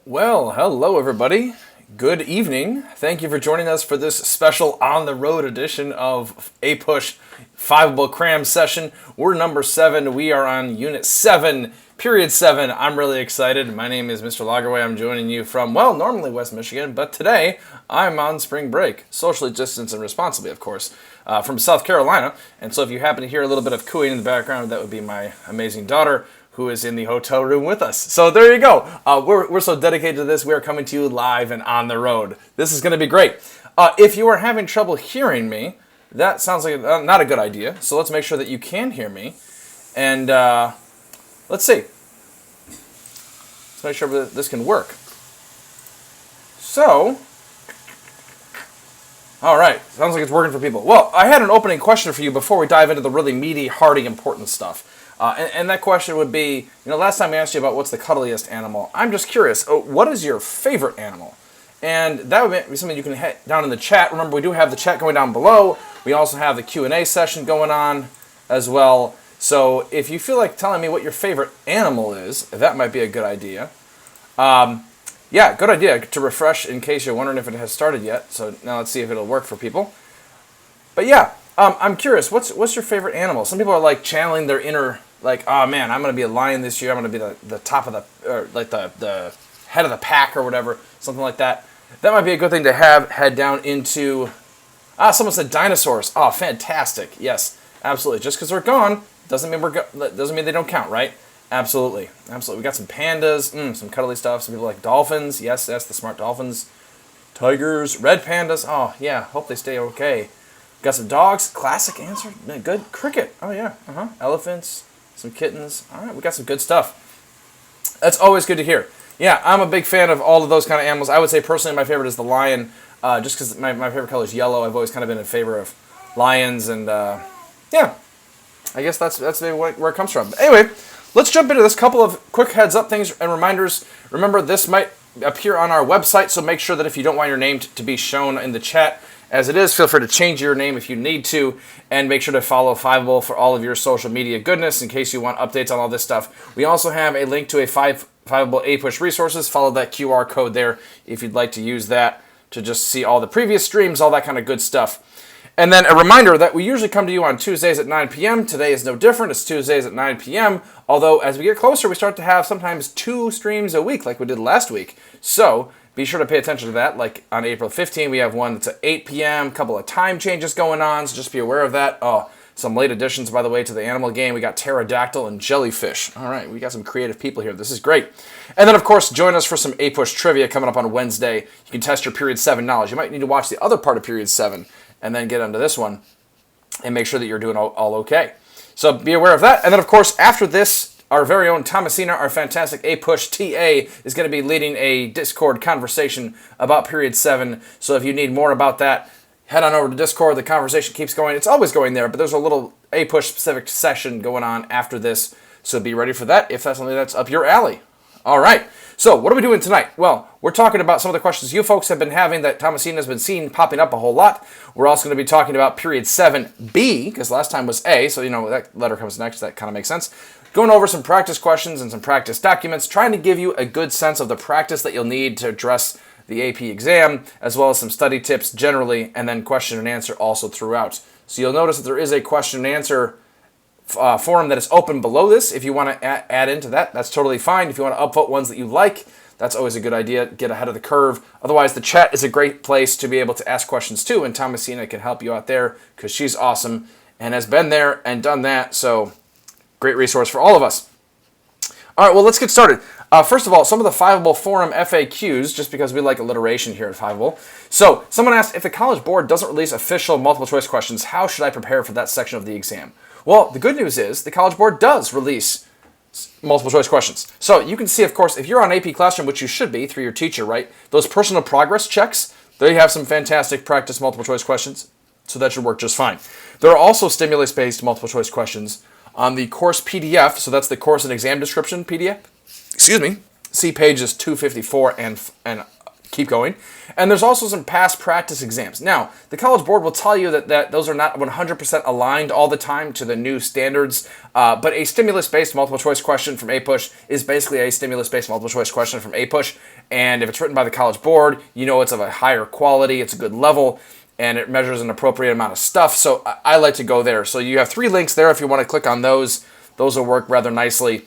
Well, hello everybody. Good evening. Thank you for joining us for this special on-the-road edition of APUSH 5-able CRAM session. We're number 7. We are on Unit 7, Period 7. I'm really excited. My name is Mr. Lagerway. I'm joining you from, well, normally West Michigan, but today I'm on spring break. Socially distanced and responsibly, of course, from South Carolina. And so if you happen to hear a little bit of cooing in the background, that would be my amazing daughter, who is in the hotel room with us. So there you go. We're so dedicated to this. We are coming to you live and on the road. This is going to be great. If you are having trouble hearing me, that sounds like not a good idea. So let's make sure that you can hear me. And let's see. Let's make sure that this can work. So, all right. Sounds like it's working for people. Well, I had an opening question for you before we dive into the really meaty, hearty, important stuff. And that question would be, last time we asked you about what's the cuddliest animal. I'm just curious, what is your favorite animal? And that would be something you can hit down in the chat. Remember, we do have the chat going down below. We also have the Q&A session going on as well. So if you feel like telling me what your favorite animal is, that might be a good idea. Yeah, good idea to refresh in case you're wondering if it has started yet. So now let's see if it'll work for people. But yeah, I'm curious, what's your favorite animal? Some people are like channeling their inner, like, oh man, I'm going to be a lion this year. I'm going to be the top of the head of the pack or whatever, something like that. That might be a good thing to head down into. Someone said dinosaurs. Oh, fantastic. Yes, absolutely. Just because they're gone doesn't mean they don't count, right? Absolutely. We got some pandas, some cuddly stuff. Some people like dolphins. Yes, the smart dolphins. Tigers, red pandas. Oh, yeah, hope they stay okay. Got some dogs. Classic answer. Good. Cricket. Oh, yeah. Elephants. Some kittens. All right, we got some good stuff. That's always good to hear. Yeah, I'm a big fan of all of those kind of animals. I would say personally my favorite is the lion, just because my favorite color is yellow. I've always kind of been in favor of lions, and yeah, I guess that's maybe where it comes from. But anyway, let's jump into this. Couple of quick heads-up things and reminders. Remember, this might appear on our website, so make sure that if you don't want your name to be shown in the chat, as it is, feel free to change your name if you need to, and make sure to follow 5-able for all of your social media goodness in case you want updates on all this stuff. We also have a link to a 5-able APUSH resources. Follow that QR code there if you'd like to use that to just see all the previous streams, all that kind of good stuff. And then a reminder that we usually come to you on Tuesdays at 9 p.m. Today is no different. It's Tuesdays at 9 p.m. Although as we get closer, we start to have sometimes 2 streams a week like we did last week. So be sure to pay attention to that. Like on April 15, we have one that's at 8 p.m. A couple of time changes going on, so just be aware of that. Oh, some late additions, by the way, to the animal game. We got pterodactyl and jellyfish. All right, we got some creative people here. This is great. And then, of course, join us for some APUSH trivia coming up on Wednesday. You can test your Period 7 knowledge. You might need to watch the other part of Period 7 and then get onto this one and make sure that you're doing all okay. So be aware of that. And then, of course, after this, our very own Thomasina, our fantastic APUSH TA, is going to be leading a Discord conversation about Period 7. So if you need more about that, head on over to Discord. The conversation keeps going. It's always going there, but there's a little APUSH-specific session going on after this. So be ready for that if that's something that's up your alley. All right. So what are we doing tonight? Well, we're talking about some of the questions you folks have been having that Thomasina has been seeing popping up a whole lot. We're also going to be talking about Period 7B, because last time was A, so that letter comes next. That kind of makes sense. Going over some practice questions and some practice documents, trying to give you a good sense of the practice that you'll need to address the AP exam, as well as some study tips generally, and then question and answer also throughout. So you'll notice that there is a question and answer forum that is open below this. If you want to add into that, that's totally fine. If you want to upvote ones that you like, that's always a good idea. Get ahead of the curve. Otherwise, the chat is a great place to be able to ask questions too, and Thomasina can help you out there because she's awesome and has been there and done that. So great resource for all of us. All right, well, let's get started. First of all, some of the 5-able forum FAQs, just because we like alliteration here at 5-able. So someone asked, if the College Board doesn't release official multiple choice questions, how should I prepare for that section of the exam? Well, the good news is the College Board does release multiple choice questions. So you can see, of course, if you're on AP Classroom, which you should be through your teacher, right? Those personal progress checks, they have some fantastic practice multiple choice questions, so that should work just fine. There are also stimulus-based multiple choice questions on the course PDF, so that's the course and exam description PDF. Excuse me. See pages 254 and keep going. And there's also some past practice exams. Now, the College Board will tell you that those are not 100% aligned all the time to the new standards, but a stimulus-based multiple choice question from APUSH is basically a stimulus-based multiple choice question from APUSH, and if it's written by the College Board, you know it's of a higher quality, it's a good level, and it measures an appropriate amount of stuff, so I like to go there. So you have 3 links there if you want to click on those. Those will work rather nicely.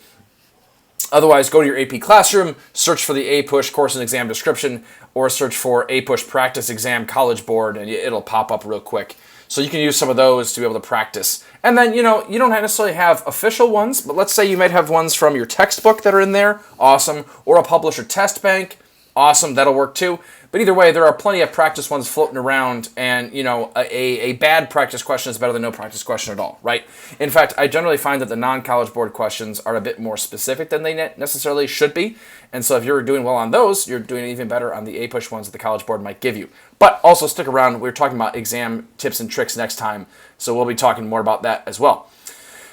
Otherwise, go to your AP Classroom, search for the APUSH course and exam description, or search for APUSH Practice Exam College Board, and it'll pop up real quick. So you can use some of those to be able to practice. And then, you know, you don't necessarily have official ones, but let's say you might have ones from your textbook that are in there, awesome, or a publisher test bank, awesome, that'll work too. But either way, there are plenty of practice ones floating around, and, you know, a bad practice question is better than no practice question at all, right? In fact, I generally find that the non-College Board questions are a bit more specific than they necessarily should be, and so if you're doing well on those, you're doing even better on the APUSH ones that the College Board might give you. But also stick around, we're talking about exam tips and tricks next time, so we'll be talking more about that as well.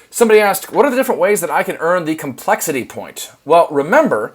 Somebody asked, what are the different ways that I can earn the complexity point? Well, remember,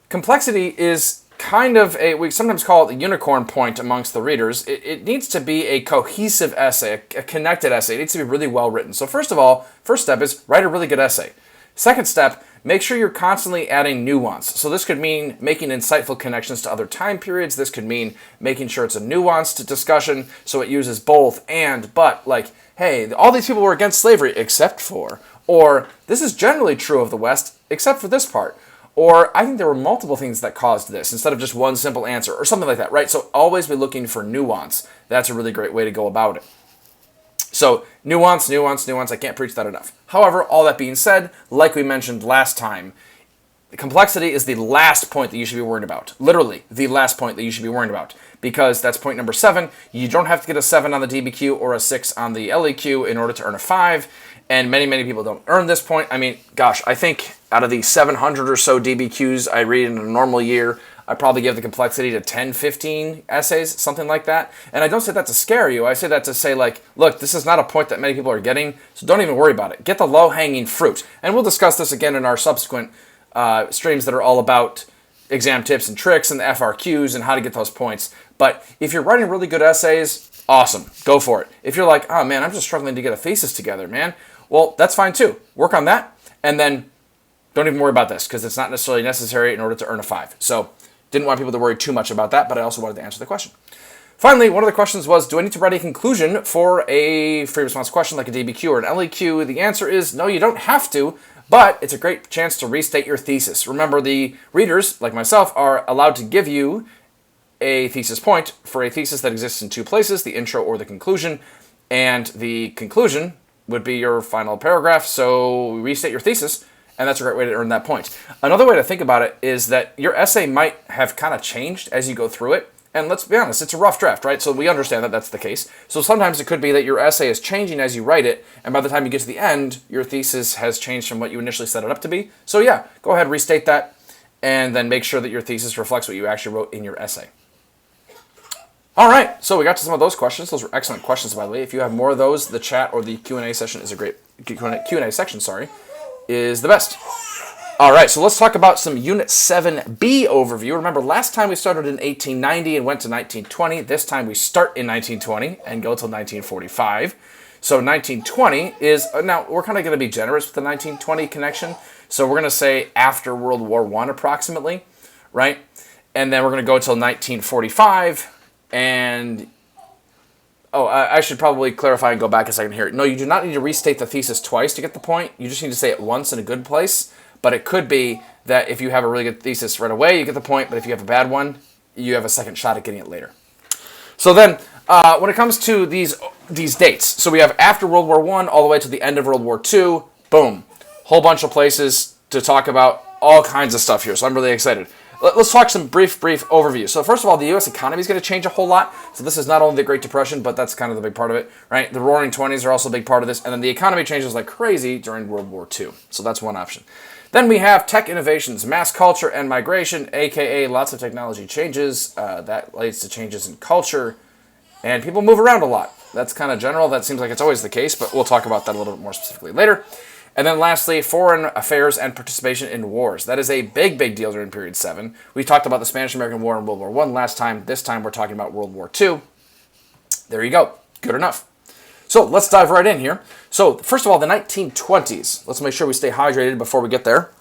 complexity is kind of we sometimes call it the unicorn point amongst the readers. It needs to be a cohesive essay, a connected essay. It needs to be really well written. So first of all, first step is write a really good essay. Second step, make sure you're constantly adding nuance. So this could mean making insightful connections to other time periods. This could mean making sure it's a nuanced discussion, so it uses both and, but, like, hey, all these people were against slavery except for, or this is generally true of the West except for this part. Or I think there were multiple things that caused this instead of just one simple answer or something like that, right? So always be looking for nuance. That's a really great way to go about it. So nuance, nuance, nuance. I can't preach that enough. However, all that being said, like we mentioned last time, the complexity is the last point that you should be worried about. Literally, the last point that you should be worried about. Because that's point number 7. You don't have to get a 7 on the DBQ or a 6 on the LEQ in order to earn a 5. And many, many people don't earn this point. I mean, gosh, I think out of the 700 or so DBQs I read in a normal year, I probably give the complexity to 10, 15 essays, something like that. And I don't say that to scare you. I say that to say, like, look, this is not a point that many people are getting, so don't even worry about it. Get the low-hanging fruit. And we'll discuss this again in our subsequent streams that are all about exam tips and tricks and the FRQs and how to get those points. But if you're writing really good essays, awesome. Go for it. If you're like, oh, man, I'm just struggling to get a thesis together, man, well, that's fine too. Work on that, and then don't even worry about this because it's not necessarily necessary in order to earn a 5. So didn't want people to worry too much about that, but I also wanted to answer the question. Finally, one of the questions was, do I need to write a conclusion for a free response question like a DBQ or an LEQ? The answer is no, you don't have to, but it's a great chance to restate your thesis. Remember, the readers, like myself, are allowed to give you a thesis point for a thesis that exists in 2 places, the intro or the conclusion, and the conclusion would be your final paragraph, so restate your thesis, and that's a great way to earn that point. Another way to think about it is that your essay might have kind of changed as you go through it, and let's be honest, it's a rough draft, right? So we understand that that's the case. So sometimes it could be that your essay is changing as you write it, and by the time you get to the end, your thesis has changed from what you initially set it up to be. So yeah, go ahead, restate that, and then make sure that your thesis reflects what you actually wrote in your essay. All right, so we got to some of those questions. Those were excellent questions, by the way. If you have more of those, the chat or the Q&A session is a great Q&A section. Is the best. All right, so let's talk about some Unit 7B overview. Remember, last time we started in 1890 and went to 1920. This time we start in 1920 and go till 1945. So 1920 is now we're kind of going to be generous with the 1920 connection. So we're going to say after World War I approximately, right? And then we're going to go till 1945. And, I should probably clarify and go back a second here. No, you do not need to restate the thesis twice to get the point. You just need to say it once in a good place. But it could be that if you have a really good thesis right away, you get the point. But if you have a bad one, you have a second shot at getting it later. So then, when it comes to these dates, so we have after World War I all the way to the end of World War II. Boom. Whole bunch of places to talk about all kinds of stuff here. So I'm really excited. Let's talk some brief overview. So first of all, the U.S. economy is going to change a whole lot. So this is not only the Great Depression, but that's kind of the big part of it, right? The Roaring Twenties are also a big part of this. And then the economy changes like crazy during World War II. So that's one option. Then we have tech innovations, mass culture, and migration, a.k.a. lots of technology changes. That leads to changes in culture. And people move around a lot. That's kind of general. That seems like it's always the case, but we'll talk about that a little bit more specifically later. And then lastly, foreign affairs and participation in wars. That is a big, big deal during period 7. We talked about the Spanish-American War and World War I last time. This time we're talking about World War II. There you go. Good enough. So let's dive right in here. So first of all, the 1920s. Let's make sure we stay hydrated before we get there.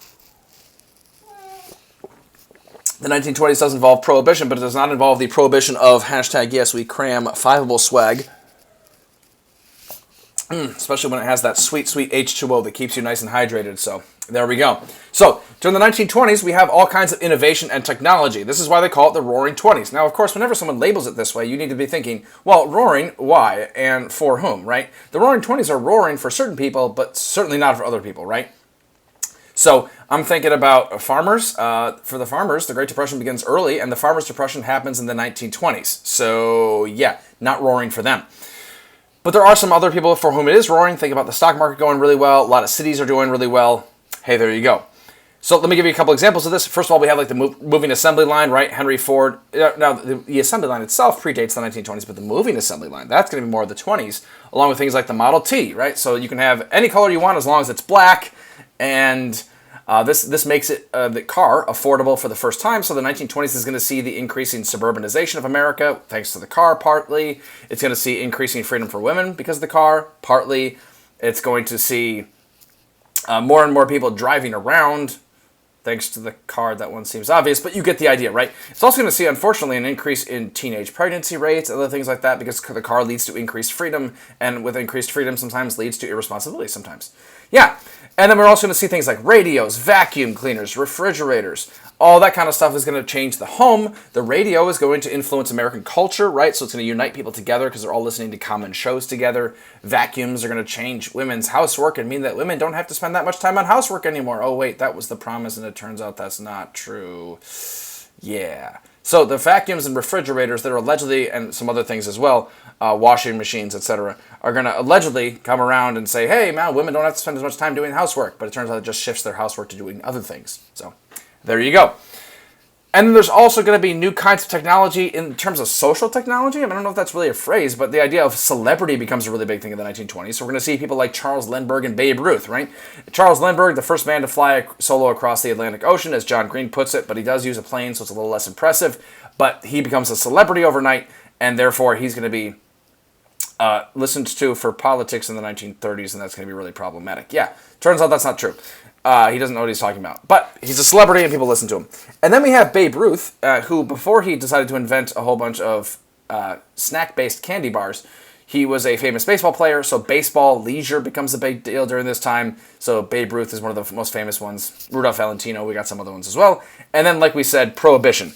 The 1920s does involve prohibition, but it does not involve the prohibition of hashtag yes we cram 5-able swag. Especially when it has that sweet, sweet H2O that keeps you nice and hydrated. So there we go. So during the 1920s, we have all kinds of innovation and technology. This is why they call it the Roaring Twenties. Now, of course, whenever someone labels it this way, you need to be thinking, well, roaring, why and for whom, right? The Roaring Twenties are roaring for certain people, but certainly not for other people, right? So I'm thinking about farmers. For the farmers, the Great Depression begins early, and the Farmers' Depression happens in the 1920s. So yeah, not roaring for them. But there are some other people for whom it is roaring. Think about the stock market going really well. A lot of cities are doing really well. Hey, there you go. So let me give you a couple examples of this. First of all, we have like the moving assembly line, right? Henry Ford. Now, the assembly line itself predates the 1920s, but the moving assembly line, that's going to be more of the 20s, along with things like the Model T, right? So you can have any color you want as long as it's black, and this makes it the car affordable for the first time. So the 1920s is going to see the increasing suburbanization of America thanks to the car, partly. It's going to see increasing freedom for women because of the car, partly. It's going to see more and more people driving around thanks to the car. That one seems obvious, but you get the idea, right? It's also going to see, unfortunately, an increase in teenage pregnancy rates, other things like that, because the car leads to increased freedom, and with increased freedom sometimes leads to irresponsibility sometimes. Yeah, and then we're also going to see things like radios, vacuum cleaners, refrigerators. All that kind of stuff is going to change the home. The radio is going to influence American culture, right? So it's going to unite people together because they're all listening to common shows together. Vacuums are going to change women's housework and mean that women don't have to spend that much time on housework anymore. Oh, wait, that was the promise, and it turns out that's not true. Yeah. So the vacuums and refrigerators that are allegedly, and some other things as well, washing machines, etc., are going to allegedly come around and say, hey, man, women don't have to spend as much time doing housework. But it turns out it just shifts their housework to doing other things. So there you go. And then there's also going to be new kinds of technology in terms of social technology. I don't know if that's really a phrase, but the idea of celebrity becomes a really big thing in the 1920s. So we're going to see people like Charles Lindbergh and Babe Ruth, right? Charles Lindbergh, the first man to fly solo across the Atlantic Ocean, as John Green puts it, but he does use a plane, so it's a little less impressive. But he becomes a celebrity overnight, and therefore he's going to be listened to for politics in the 1930s, and that's going to be really problematic. Yeah, turns out that's not true. He doesn't know what he's talking about. But he's a celebrity and people listen to him. And then we have Babe Ruth, who, before he decided to invent a whole bunch of snack-based candy bars, he was a famous baseball player, so baseball leisure becomes a big deal during this time. So Babe Ruth is one of the most famous ones. Rudolph Valentino, we got some other ones as well. And then, like we said, Prohibition.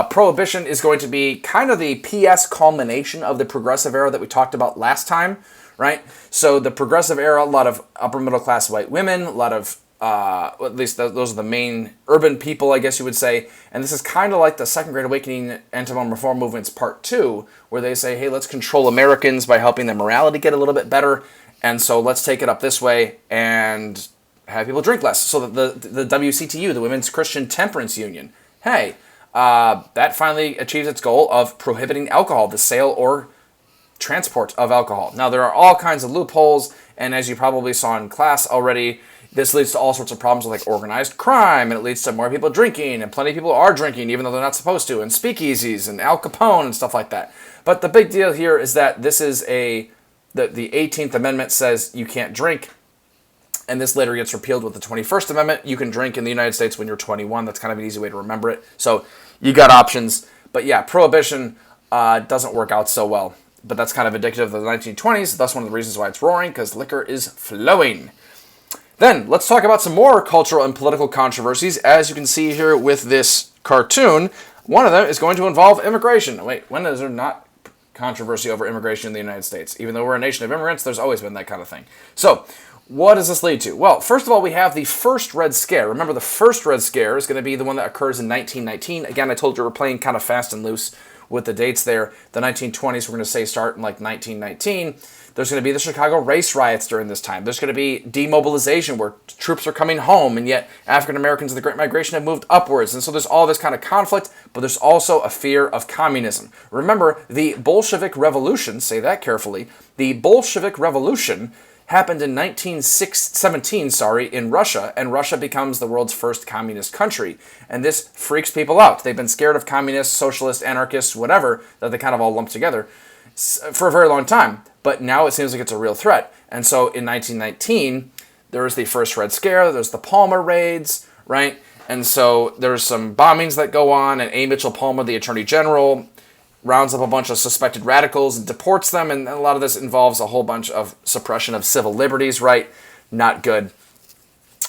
Prohibition is going to be kind of the PS culmination of the progressive era that we talked about last time, right? So the progressive era, a lot of upper-middle-class white women, a lot of at least those are the main urban people, I guess you would say. And this is kind of like the Second Great Awakening anti-Mormon reform movements part 2, where they say, hey, let's control Americans by helping their morality get a little bit better. And so let's take it up this way and have people drink less. So that the WCTU, the Women's Christian Temperance Union, hey, that finally achieves its goal of prohibiting alcohol, the sale or transport of alcohol. Now, there are all kinds of loopholes, and as you probably saw in class already, this leads to all sorts of problems with like organized crime, and it leads to more people drinking, and plenty of people are drinking even though they're not supposed to, and speakeasies and Al Capone and stuff like that. But the big deal here is that this is the 18th Amendment says you can't drink, and this later gets repealed with the 21st Amendment. You can drink in the United States when you're 21. That's kind of an easy way to remember it. So you got options. But yeah, Prohibition doesn't work out so well. But that's kind of indicative of the 1920s. That's one of the reasons why it's roaring, because liquor is flowing. Then, let's talk about some more cultural and political controversies. As you can see here with this cartoon, one of them is going to involve immigration. Wait, when is there not controversy over immigration in the United States? Even though we're a nation of immigrants, there's always been that kind of thing. So, what does this lead to? Well, first of all, we have the first Red Scare. Remember, the first Red Scare is going to be the one that occurs in 1919. Again, I told you we're playing kind of fast and loose with the dates there. The 1920s, we're going to say, start in like 1919. There's going to be the Chicago race riots during this time. There's going to be demobilization where troops are coming home, and yet African Americans of the Great Migration have moved upwards. And so there's all this kind of conflict, but there's also a fear of communism. Remember, the Bolshevik Revolution, say that carefully, the Bolshevik Revolution happened in 1917, in Russia, and Russia becomes the world's first communist country. And this freaks people out. They've been scared of communists, socialists, anarchists, whatever, that they kind of all lump together for a very long time. But now it seems like it's a real threat. And so in 1919, there was the first Red Scare, there's the Palmer raids, right? And so there's some bombings that go on, and A. Mitchell Palmer, the Attorney General, rounds up a bunch of suspected radicals and deports them, and a lot of this involves a whole bunch of suppression of civil liberties, right? Not good.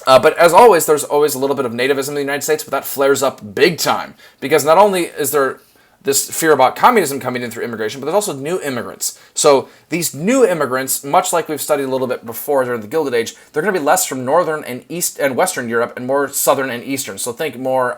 But as always, there's always a little bit of nativism in the United States, but that flares up big time. Because not only is there this fear about communism coming in through immigration, but there's also new immigrants. So these new immigrants, much like we've studied a little bit before during the Gilded Age, they're going to be less from Northern and East and Western Europe and more Southern and Eastern. So think more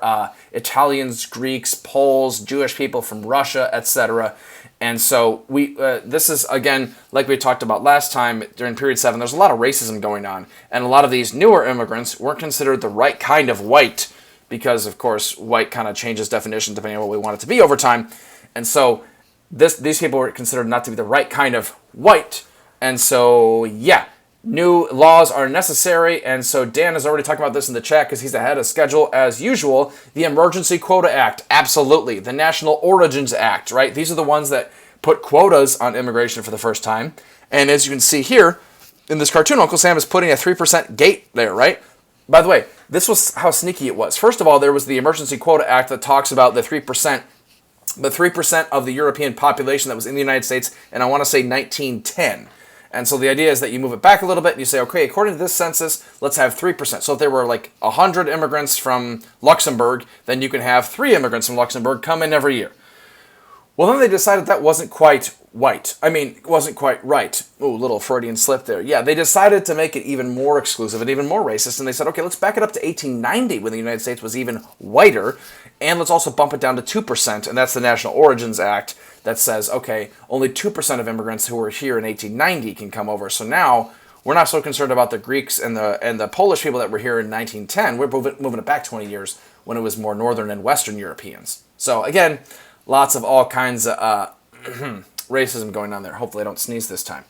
Italians, Greeks, Poles, Jewish people from Russia, etc. And so this is, again, like we talked about last time during Period 7, there's a lot of racism going on. And a lot of these newer immigrants weren't considered the right kind of white, because, of course, white kind of changes definition depending on what we want it to be over time. And so these people were considered not to be the right kind of white. And so, yeah, new laws are necessary. And so Dan has already talked about this in the chat because he's ahead of schedule as usual. The Emergency Quota Act, absolutely. The National Origins Act, right? These are the ones that put quotas on immigration for the first time. And as you can see here in this cartoon, Uncle Sam is putting a 3% gate there, right? By the way, this was how sneaky it was. First of all, there was the Emergency Quota Act that talks about the 3% of the European population that was in the United States, and I want to say 1910. And so the idea is that you move it back a little bit and you say, okay, according to this census, let's have 3%. So if there were like 100 immigrants from Luxembourg, then you can have 3 immigrants from Luxembourg come in every year. Well, then they decided that wasn't quite wasn't quite right. Ooh, little Freudian slip there. Yeah, they decided to make it even more exclusive and even more racist, and they said, okay, let's back it up to 1890 when the United States was even whiter, and let's also bump it down to 2%, and that's the National Origins Act that says, okay, only 2% of immigrants who were here in 1890 can come over. So now we're not so concerned about the Greeks and the Polish people that were here in 1910. We're moving it back 20 years when it was more Northern and Western Europeans. So again, lots of all kinds of racism going on there. Hopefully I don't sneeze this time.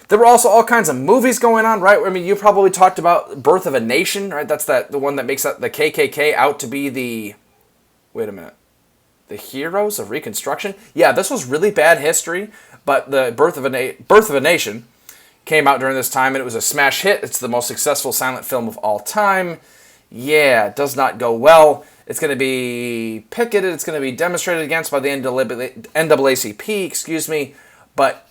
There were also all kinds of movies going on, right? I mean, you probably talked about Birth of a Nation, right? That's the one that makes the KKK out to be the... Wait a minute. The heroes of Reconstruction? Yeah, this was really bad history, but the Birth of a Nation came out during this time, and it was a smash hit. It's the most successful silent film of all time. Yeah, it does not go well. It's going to be picketed. It's going to be demonstrated against by the NAACP, But,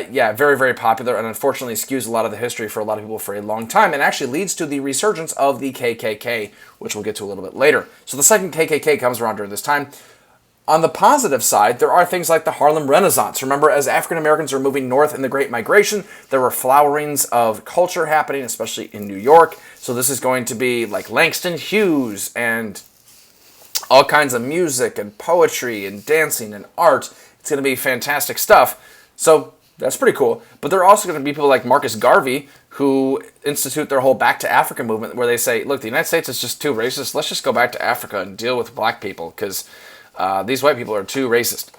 yeah, very, very popular, and unfortunately skews a lot of the history for a lot of people for a long time, and actually leads to the resurgence of the KKK, which we'll get to a little bit later. So the second KKK comes around during this time. On the positive side, there are things like the Harlem Renaissance. Remember, as African Americans were moving north in the Great Migration, there were flowerings of culture happening, especially in New York. So this is going to be like Langston Hughes and all kinds of music and poetry and dancing and art. It's going to be fantastic stuff. So that's pretty cool. But there are also going to be people like Marcus Garvey who institute their whole Back to Africa movement, where they say, look, the United States is just too racist. Let's just go back to Africa and deal with black people because these white people are too racist.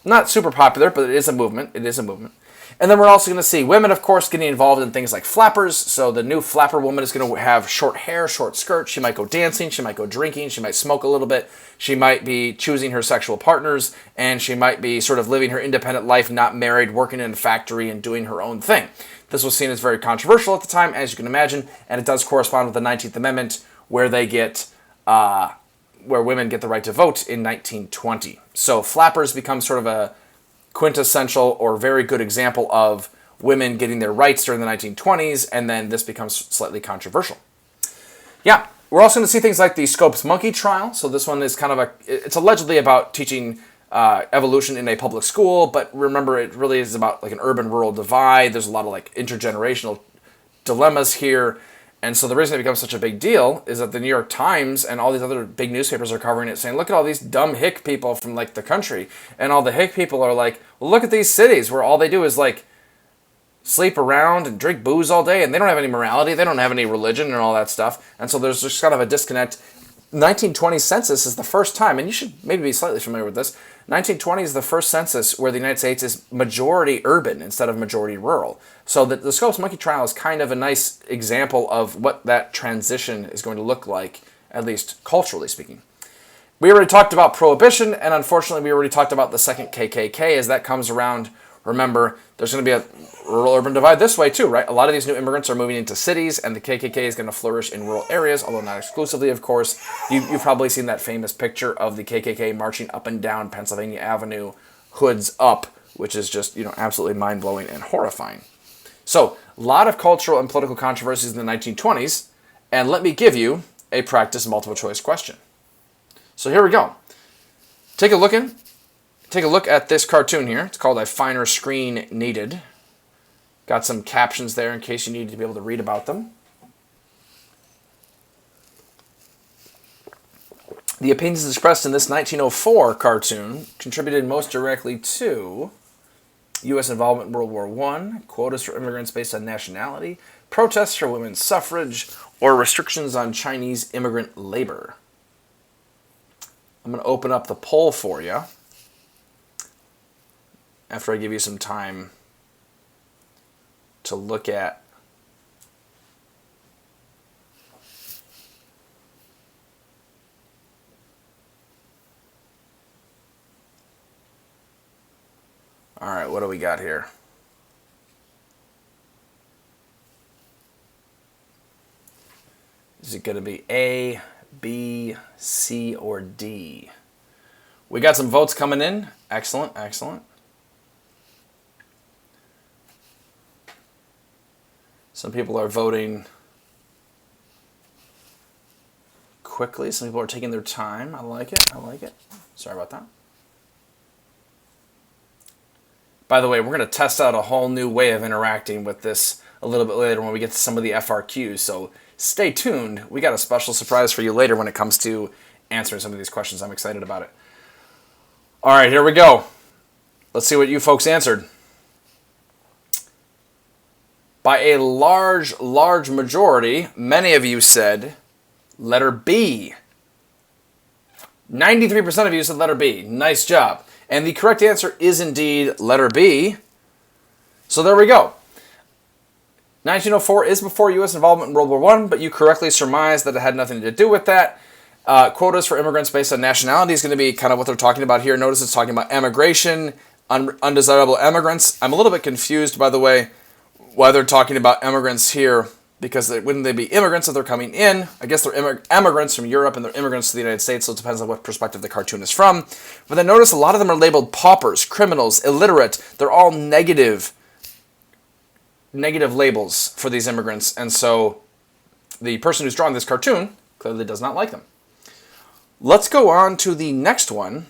Not super popular, but it is a movement. It is a movement. And then we're also going to see women, of course, getting involved in things like flappers. So the new flapper woman is going to have short hair, short skirt. She might go dancing. She might go drinking. She might smoke a little bit. She might be choosing her sexual partners. And she might be sort of living her independent life, not married, working in a factory, and doing her own thing. This was seen as very controversial at the time, as you can imagine. And it does correspond with the 19th Amendment, where they get... where women get the right to vote in 1920. So flappers become sort of a quintessential or very good example of women getting their rights during the 1920s, and then this becomes slightly controversial. Yeah, we're also going to see things like the Scopes Monkey trial. So this one is kind of it's allegedly about teaching evolution in a public school, but remember, it really is about like an urban-rural divide. There's a lot of like intergenerational dilemmas here. And so the reason it becomes such a big deal is that the New York Times and all these other big newspapers are covering it, saying, look at all these dumb hick people from like the country. And all the hick people are like, well, look at these cities where all they do is like sleep around and drink booze all day, and they don't have any morality, they don't have any religion and all that stuff. And so there's just kind of a disconnect. 1920 census is the first time, and you should maybe be slightly familiar with this, 1920 is the first census where the United States is majority urban instead of majority rural. So the Scopes monkey trial is kind of a nice example of what that transition is going to look like, at least culturally speaking. We already talked about Prohibition, and unfortunately we already talked about the second KKK as that comes around. Remember, there's going to be a rural-urban divide this way too, right? A lot of these new immigrants are moving into cities, and the KKK is going to flourish in rural areas, although not exclusively, of course. You've probably seen that famous picture of the KKK marching up and down Pennsylvania Avenue, hoods up, which is just, absolutely mind-blowing and horrifying. So, a lot of cultural and political controversies in the 1920s, and let me give you a practice multiple-choice question. So here we go. Take a look at this cartoon here. It's called A Finer Screen Needed. Got some captions there in case you need to be able to read about them. The opinions expressed in this 1904 cartoon contributed most directly to U.S. involvement in World War I, quotas for immigrants based on nationality, protests for women's suffrage, or restrictions on Chinese immigrant labor. I'm going to open up the poll for you after I give you some time to look at all right, what do we got here? Is it going to be A, B, C, or D? We got some votes coming in. Excellent, excellent. Some people are voting quickly. Some people are taking their time. I like it. I like it. Sorry about that. By the way, we're going to test out a whole new way of interacting with this a little bit later when we get to some of the FRQs. So stay tuned. We got a special surprise for you later when it comes to answering some of these questions. I'm excited about it. All right, here we go. Let's see what you folks answered. By a large majority, many of you said letter B. 93% of you said letter B. Nice job. And the correct answer is indeed letter B. So there we go. 1904 is before U.S. involvement in World War I, but you correctly surmised that it had nothing to do with that. Quotas for immigrants based on nationality is going to be kind of what they're talking about here. Notice it's talking about emigration, undesirable immigrants. I'm a little bit confused, by the way, why they're talking about immigrants here, because wouldn't they be immigrants if they're coming in? I guess they're immigrants from Europe and they're immigrants to the United States, so it depends on what perspective the cartoon is from. But then notice a lot of them are labeled paupers, criminals, illiterate. They're all negative labels for these immigrants, and so the person who's drawn this cartoon clearly does not like them. Let's go on to the next one,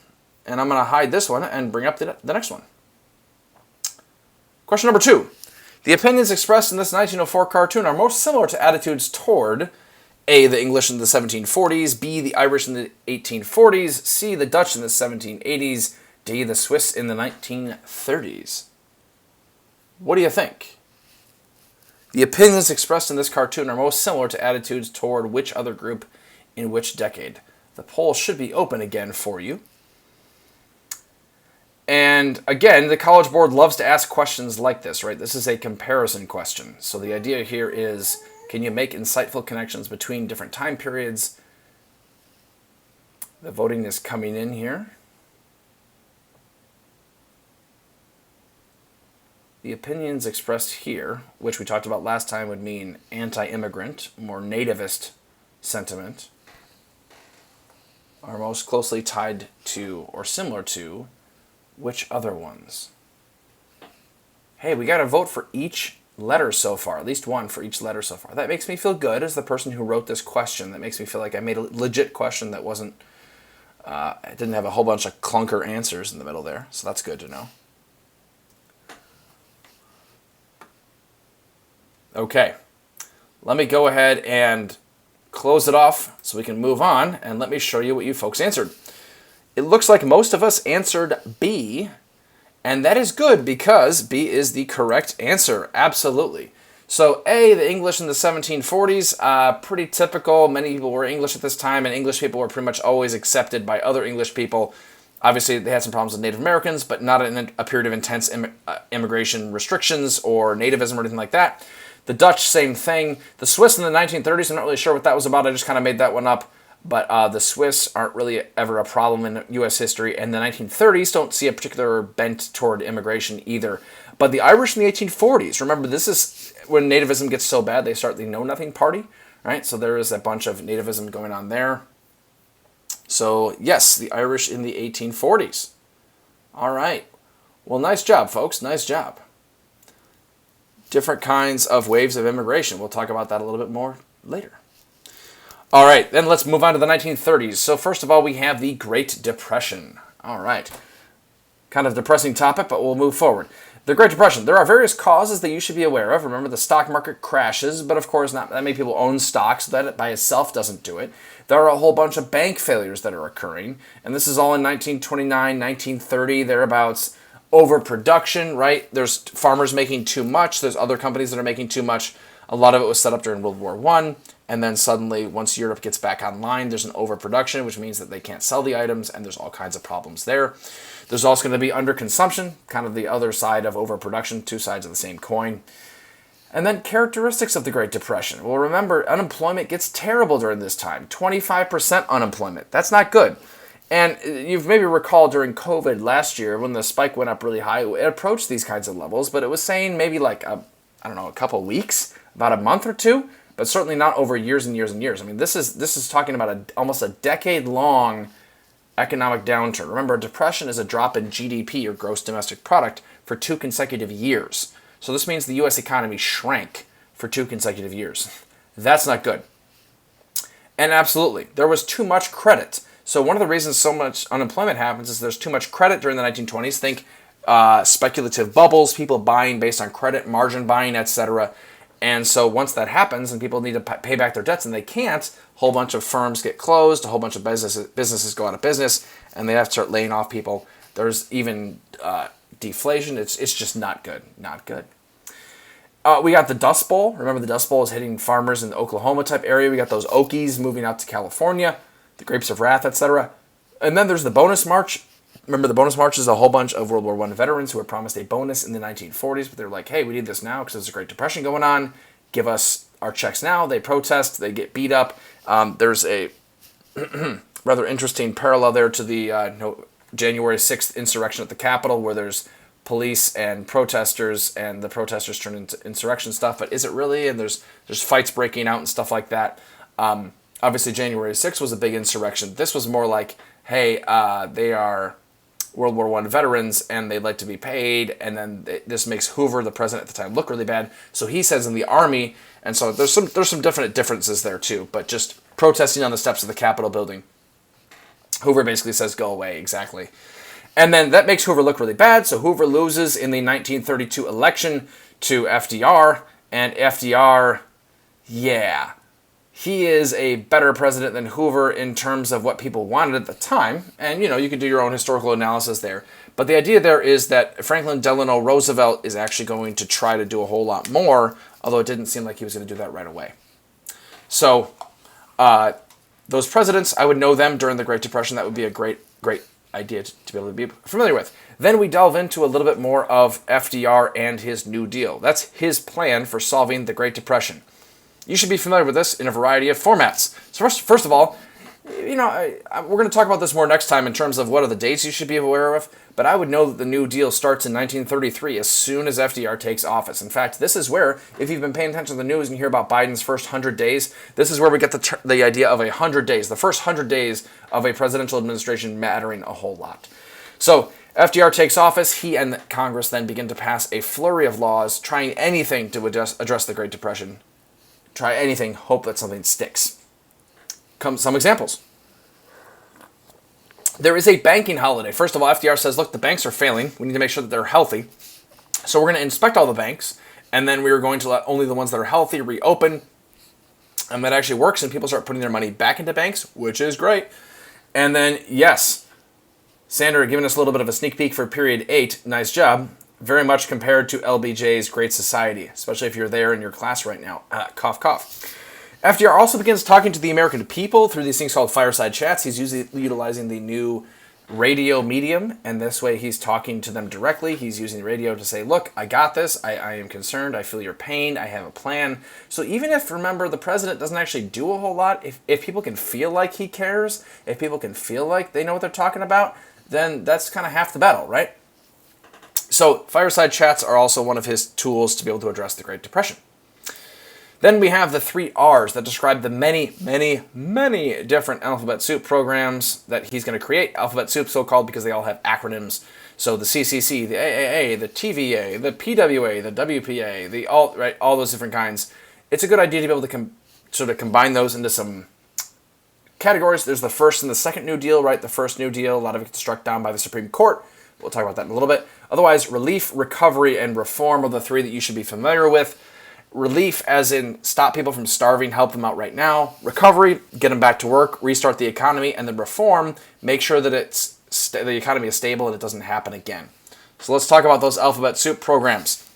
and I'm going to hide this one and bring up the next one. Question number 2. The opinions expressed in this 1904 cartoon are most similar to attitudes toward A, the English in the 1740s, B, the Irish in the 1840s, C, the Dutch in the 1780s, D, the Swiss in the 1930s. What do you think? The opinions expressed in this cartoon are most similar to attitudes toward which other group in which decade? The poll should be open again for you. And again, the College Board loves to ask questions like this, right? This is a comparison question. So the idea here is, can you make insightful connections between different time periods? The voting is coming in here. The opinions expressed here, which we talked about last time, would mean anti-immigrant, more nativist sentiment, are most closely tied to or similar to which other ones? Hey, we got a vote for each letter so far, at least one for each letter so far. That makes me feel good as the person who wrote this question. That makes me feel like I made a legit question that wasn't, it didn't have a whole bunch of clunker answers in the middle there. So that's good to know. Okay, let me go ahead and close it off so we can move on, and let me show you what you folks answered. It looks like most of us answered B, and that is good because B is the correct answer, absolutely. So A, the English in the 1740s, pretty typical. Many people were English at this time, and English people were pretty much always accepted by other English people. Obviously, they had some problems with Native Americans, but not in a period of intense immigration restrictions or nativism or anything like that. The Dutch, same thing. The Swiss in the 1930s, I'm not really sure what that was about. I just kind of made that one up. But the Swiss aren't really ever a problem in U.S. history. And the 1930s don't see a particular bent toward immigration either. But the Irish in the 1840s, remember, this is when nativism gets so bad, they start the Know Nothing Party, right? So there is a bunch of nativism going on there. So, yes, the Irish in the 1840s. All right. Well, nice job, folks. Nice job. Different kinds of waves of immigration. We'll talk about that a little bit more later. All right, then let's move on to the 1930s. So first of all, we have the Great Depression. All right. Kind of depressing topic, but we'll move forward. The Great Depression. There are various causes that you should be aware of. Remember, the stock market crashes, but of course not that many people own stocks, so that by itself doesn't do it. There are a whole bunch of bank failures that are occurring, and this is all in 1929, 1930, thereabouts. Overproduction, right? There's farmers making too much. There's other companies that are making too much. A lot of it was set up during World War I, and then suddenly, once Europe gets back online, there's an overproduction, which means that they can't sell the items, and there's all kinds of problems there. There's also going to be underconsumption, kind of the other side of overproduction, two sides of the same coin. And then characteristics of the Great Depression. Well, remember, unemployment gets terrible during this time. 25% unemployment. That's not good. And you've maybe recalled during COVID last year when the spike went up really high, it approached these kinds of levels, but it was saying maybe like, a couple of weeks, about a month or two, but certainly not over years and years and years. I mean, this is talking about almost a decade-long economic downturn. Remember, a depression is a drop in GDP, or gross domestic product, for 2 consecutive years. So this means the U.S. economy shrank for 2 consecutive years. That's not good. And absolutely, there was too much credit. So one of the reasons so much unemployment happens is there's too much credit during the 1920s. Think speculative bubbles, people buying based on credit, margin buying, etc. And so once that happens and people need to pay back their debts and they can't, a whole bunch of firms get closed, a whole bunch of businesses go out of business, and they have to start laying off people. There's even deflation. It's just not good. Not good. We got the Dust Bowl. Remember, the Dust Bowl is hitting farmers in the Oklahoma type area. We got those Okies moving out to California, the Grapes of Wrath, etc. And then there's the Bonus March. Remember, the Bonus March is a whole bunch of World War I veterans who were promised a bonus in the 1940s, but they're like, hey, we need this now because there's a Great Depression going on. Give us our checks now. They protest. They get beat up. There's a rather interesting parallel there to the January 6th insurrection at the Capitol, where there's police and protesters, and the protesters turn into insurrection stuff. But is it really? And there's fights breaking out and stuff like that. Obviously, January 6th was a big insurrection. This was more like, hey, they are World War I veterans, and they'd like to be paid, and then this makes Hoover, the president at the time, look really bad. So he says in the army, and so there's some definite differences there too, but just protesting on the steps of the Capitol building. Hoover basically says, go away, exactly. And then that makes Hoover look really bad, so Hoover loses in the 1932 election to FDR, and FDR, yeah, he is a better president than Hoover in terms of what people wanted at the time. And, you can do your own historical analysis there. But the idea there is that Franklin Delano Roosevelt is actually going to try to do a whole lot more, although it didn't seem like he was going to do that right away. So, those presidents, I would know them during the Great Depression. That would be a great idea to be able to be familiar with. Then we delve into a little bit more of FDR and his New Deal. That's his plan for solving the Great Depression. You should be familiar with this in a variety of formats. So first of all, we're going to talk about this more next time in terms of what are the dates you should be aware of, but I would know that the New Deal starts in 1933 as soon as FDR takes office. In fact, this is where, if you've been paying attention to the news and you hear about Biden's first 100 days, this is where we get the idea of 100 days, the first 100 days of a presidential administration mattering a whole lot. So FDR takes office, he and Congress then begin to pass a flurry of laws trying anything to address the Great Depression. Try anything, hope that something sticks. Some examples. There is a banking holiday. First of all, FDR says, look, the banks are failing. We need to make sure that they're healthy. So we're going to inspect all the banks, and then we are going to let only the ones that are healthy reopen. And that actually works, and people start putting their money back into banks, which is great. And then, yes, Sandra giving us a little bit of a sneak peek for period 8. Nice job. Very much compared to LBJ's Great Society, especially if you're there in your class right now. Cough, cough. FDR also begins talking to the American people through these things called fireside chats. He's usually utilizing the new radio medium, and this way he's talking to them directly. He's using the radio to say, look, I got this, I am concerned, I feel your pain, I have a plan. So even if, remember, the president doesn't actually do a whole lot, if people can feel like he cares, if people can feel like they know what they're talking about, then that's kind of half the battle, right? So fireside chats are also one of his tools to be able to address the Great Depression. Then we have the 3 R's that describe the many, many, many different alphabet soup programs that he's going to create. Alphabet soup, so-called, because they all have acronyms. So the CCC, the AAA, the TVA, the PWA, the WPA, all those different kinds. It's a good idea to be able to sort of combine those into some categories. There's the first and the second New Deal, right? The first New Deal, a lot of it gets struck down by the Supreme Court. We'll talk about that in a little bit. Otherwise, relief, recovery, and reform are the 3 that you should be familiar with. Relief, as in stop people from starving, help them out right now. Recovery, get them back to work, restart the economy. And then reform, make sure that the economy is stable and it doesn't happen again. So let's talk about those alphabet soup programs.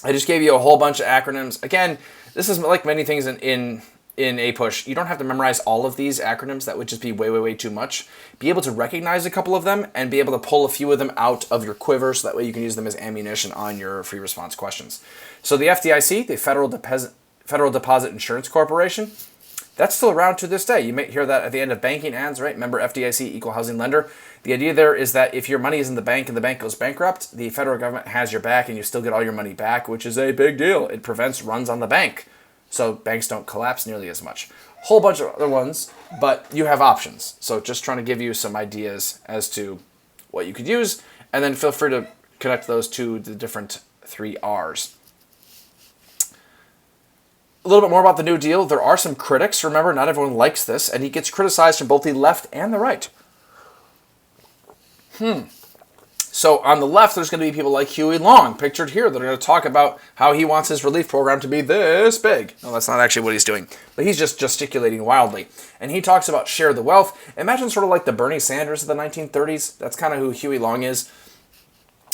I just gave you a whole bunch of acronyms. Again, this is like many things in APUSH. You don't have to memorize all of these acronyms. That would just be way, way, way too much. Be able to recognize a couple of them and be able to pull a few of them out of your quiver so that way you can use them as ammunition on your free response questions. So the FDIC, the Federal Deposit Insurance Corporation, that's still around to this day. You may hear that at the end of banking ads, right? Remember FDIC, Equal Housing Lender. The idea there is that if your money is in the bank and the bank goes bankrupt, the federal government has your back and you still get all your money back, which is a big deal. It prevents runs on the bank, so banks don't collapse nearly as much. Whole bunch of other ones, but you have options. So just trying to give you some ideas as to what you could use, and then feel free to connect those to the different 3 R's. A little bit more about the New Deal. There are some critics. Remember, not everyone likes this, and he gets criticized from both the left and the right. So on the left, there's going to be people like Huey Long, pictured here, that are going to talk about how he wants his relief program to be this big. No, that's not actually what he's doing, but he's just gesticulating wildly. And he talks about share the wealth. Imagine sort of like the Bernie Sanders of the 1930s. That's kind of who Huey Long is.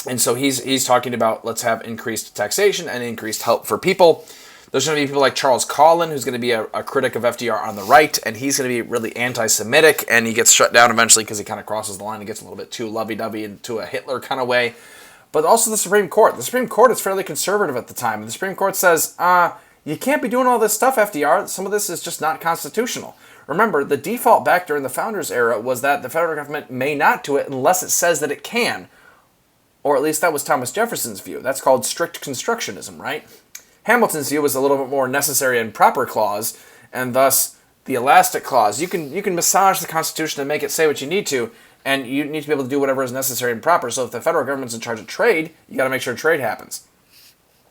And so he's talking about let's have increased taxation and increased help for people. There's going to be people like Charles Collin, who's going to be a critic of FDR on the right, and he's going to be really anti-Semitic, and he gets shut down eventually because he kind of crosses the line and gets a little bit too lovey-dovey into a Hitler kind of way. But also the Supreme Court. The Supreme Court is fairly conservative at the time. The Supreme Court says, you can't be doing all this stuff, FDR. Some of this is just not constitutional. Remember, the default back during the Founders era was that the federal government may not do it unless it says that it can. Or at least that was Thomas Jefferson's view. That's called strict constructionism, right? Hamilton's view was a little bit more necessary and proper clause, and thus the elastic clause. You can massage the Constitution and make it say what you need to, and you need to be able to do whatever is necessary and proper. So if the federal government's in charge of trade, you got to make sure trade happens.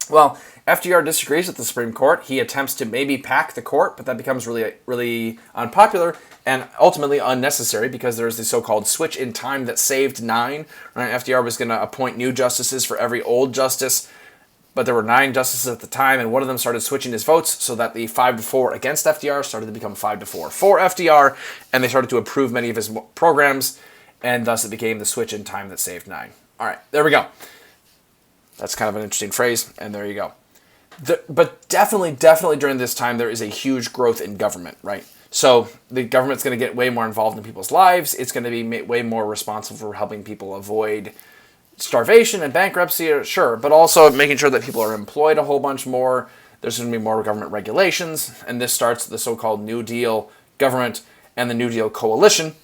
Well, FDR disagrees with the Supreme Court. He attempts to maybe pack the court, but that becomes really, really unpopular and ultimately unnecessary because there's the so-called switch in time that saved 9. Right? FDR was going to appoint new justices for every old justice, but there were 9 justices at the time, and one of them started switching his votes so that the 5-4 against FDR started to become 5-4 for FDR, and they started to approve many of his programs, and thus it became the switch in time that saved 9. All right, there we go. That's kind of an interesting phrase, and there you go. But definitely during this time, there is a huge growth in government, right? So the government's going to get way more involved in people's lives. It's going to be way more responsible for helping people avoid starvation and bankruptcy, sure, but also making sure that people are employed a whole bunch more. There's going to be more government regulations, and this starts the so-called New Deal government and the New Deal coalition,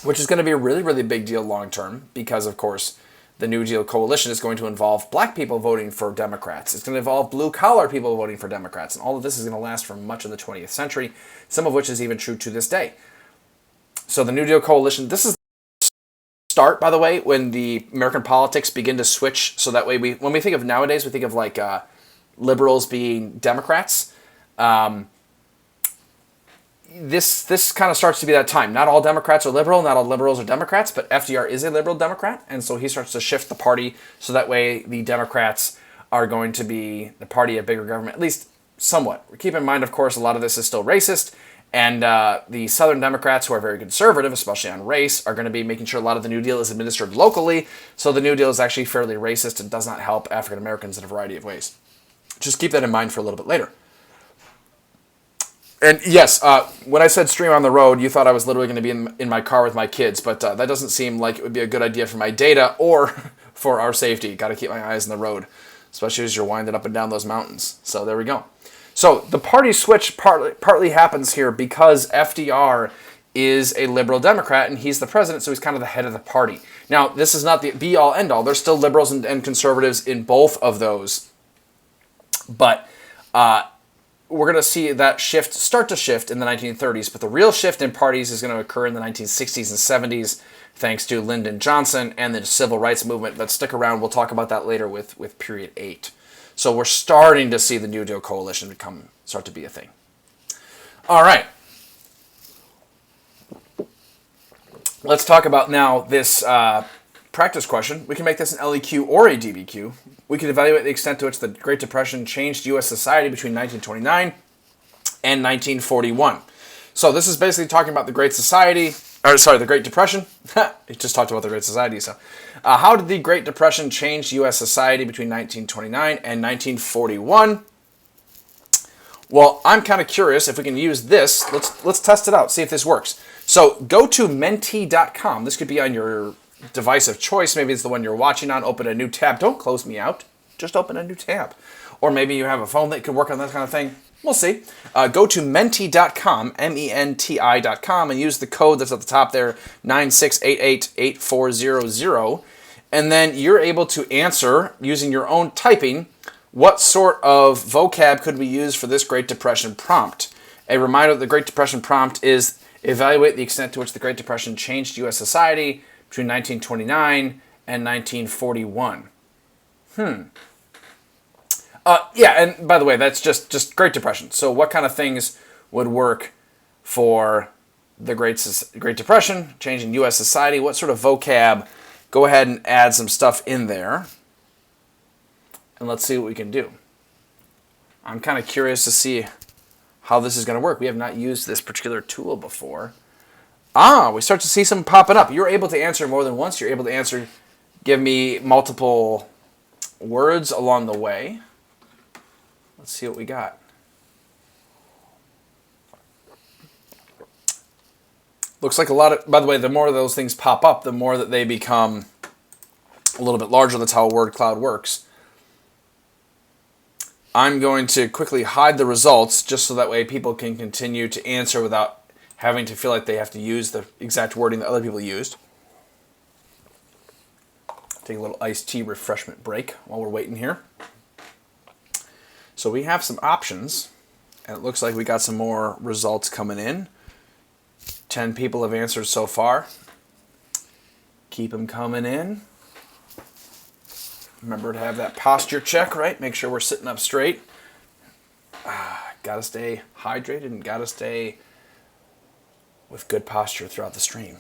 which is going to be a really, really big deal long-term because, of course, the New Deal coalition is going to involve black people voting for Democrats. It's going to involve blue-collar people voting for Democrats, and all of this is going to last for much of the 20th century, some of which is even true to this day. So the New Deal coalition, this is start, by the way, when the American politics begin to switch, so that way when we think of nowadays, we think of like liberals being Democrats. This kind of starts to be that time. Not all Democrats are liberal, not all liberals are Democrats, but FDR is a liberal Democrat, and so he starts to shift the party so that way the Democrats are going to be the party of bigger government, at least somewhat. Keep in mind, of course, a lot of this is still racist, and the Southern Democrats, who are very conservative, especially on race, are going to be making sure a lot of the New Deal is administered locally, so the New Deal is actually fairly racist and does not help African Americans in a variety of ways. Just keep that in mind for a little bit later. And yes, when I said stream on the road, you thought I was literally going to be in my car with my kids, but that doesn't seem like it would be a good idea for my data or for our safety. Got to keep my eyes on the road, especially as you're winding up and down those mountains. So there we go. So the party switch partly happens here because FDR is a liberal Democrat and he's the president, so he's kind of the head of the party. Now, this is not the be-all, end-all. There's still liberals and conservatives in both of those. But we're going to see that start to shift in the 1930s, but the real shift in parties is going to occur in the 1960s and 70s, thanks to Lyndon Johnson and the civil rights movement. But stick around, we'll talk about that later with period 8. So we're starting to see the New Deal coalition start to be a thing. All right. Let's talk about now this practice question. We can make this an LEQ or a DBQ. We can evaluate the extent to which the Great Depression changed U.S. society between 1929 and 1941. So this is basically talking about the Great Depression. It just talked about the Great Society. So how did the Great Depression change U.S. society between 1929 and 1941? Well, I'm kind of curious if we can use this. Let's test it out, see if this works. So go to menti.com. This could be on your device of choice. Maybe it's the one you're watching on. Open a new tab. Don't close me out. Just open a new tab. Or maybe you have a phone that could work on that kind of thing. We'll see. Go to menti.com, menti.com, and use the code that's at the top there, 96888400. And then you're able to answer, using your own typing, what sort of vocab could we use for this Great Depression prompt. A reminder that the Great Depression prompt is evaluate the extent to which the Great Depression changed U.S. society between 1929 and 1941. Yeah, and by the way, that's just Great Depression. So what kind of things would work for the Great Depression, changing U.S. society? What sort of vocab? Go ahead and add some stuff in there. And let's see what we can do. I'm kind of curious to see how this is going to work. We have not used this particular tool before. We start to see some popping up. You're able to answer more than once. You're able to give me multiple words along the way. Let's see what we got. Looks like a lot of, by the way, the more those things pop up, the more that they become a little bit larger. That's how a word cloud works. I'm going to quickly hide the results just so that way people can continue to answer without having to feel like they have to use the exact wording that other people used. Take a little iced tea refreshment break while we're waiting here. So we have some options, and it looks like we got some more results coming in. 10 people have answered so far. Keep them coming in. Remember to have that posture check, right? Make sure we're sitting up straight. Gotta stay hydrated and gotta stay with good posture throughout the stream.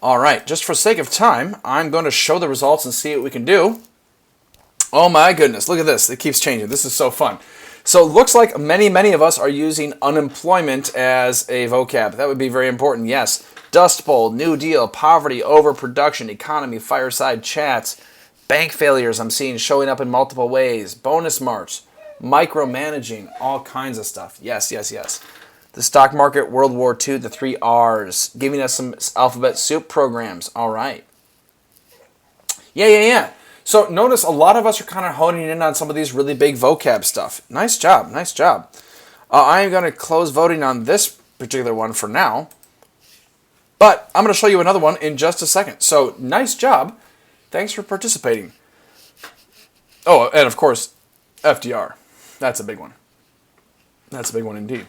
All right, just for sake of time, I'm going to show the results and see what we can do. Oh my goodness, look at this. It keeps changing. This is so fun. So it looks like many of us are using unemployment as a vocab. That would be very important, yes. Dust Bowl, New Deal, poverty, overproduction, economy, fireside chats, bank failures I'm seeing showing up in multiple ways, bonus march, micromanaging, all kinds of stuff. Yes. The stock market, World War II, the 3 R's, giving us some alphabet soup programs. All right. Yeah. So notice a lot of us are kind of honing in on some of these really big vocab stuff. Nice job. I am going to close voting on this particular one for now. But I'm going to show you another one in just a second. So nice job. Thanks for participating. Oh, and of course, FDR. That's a big one. That's a big one indeed.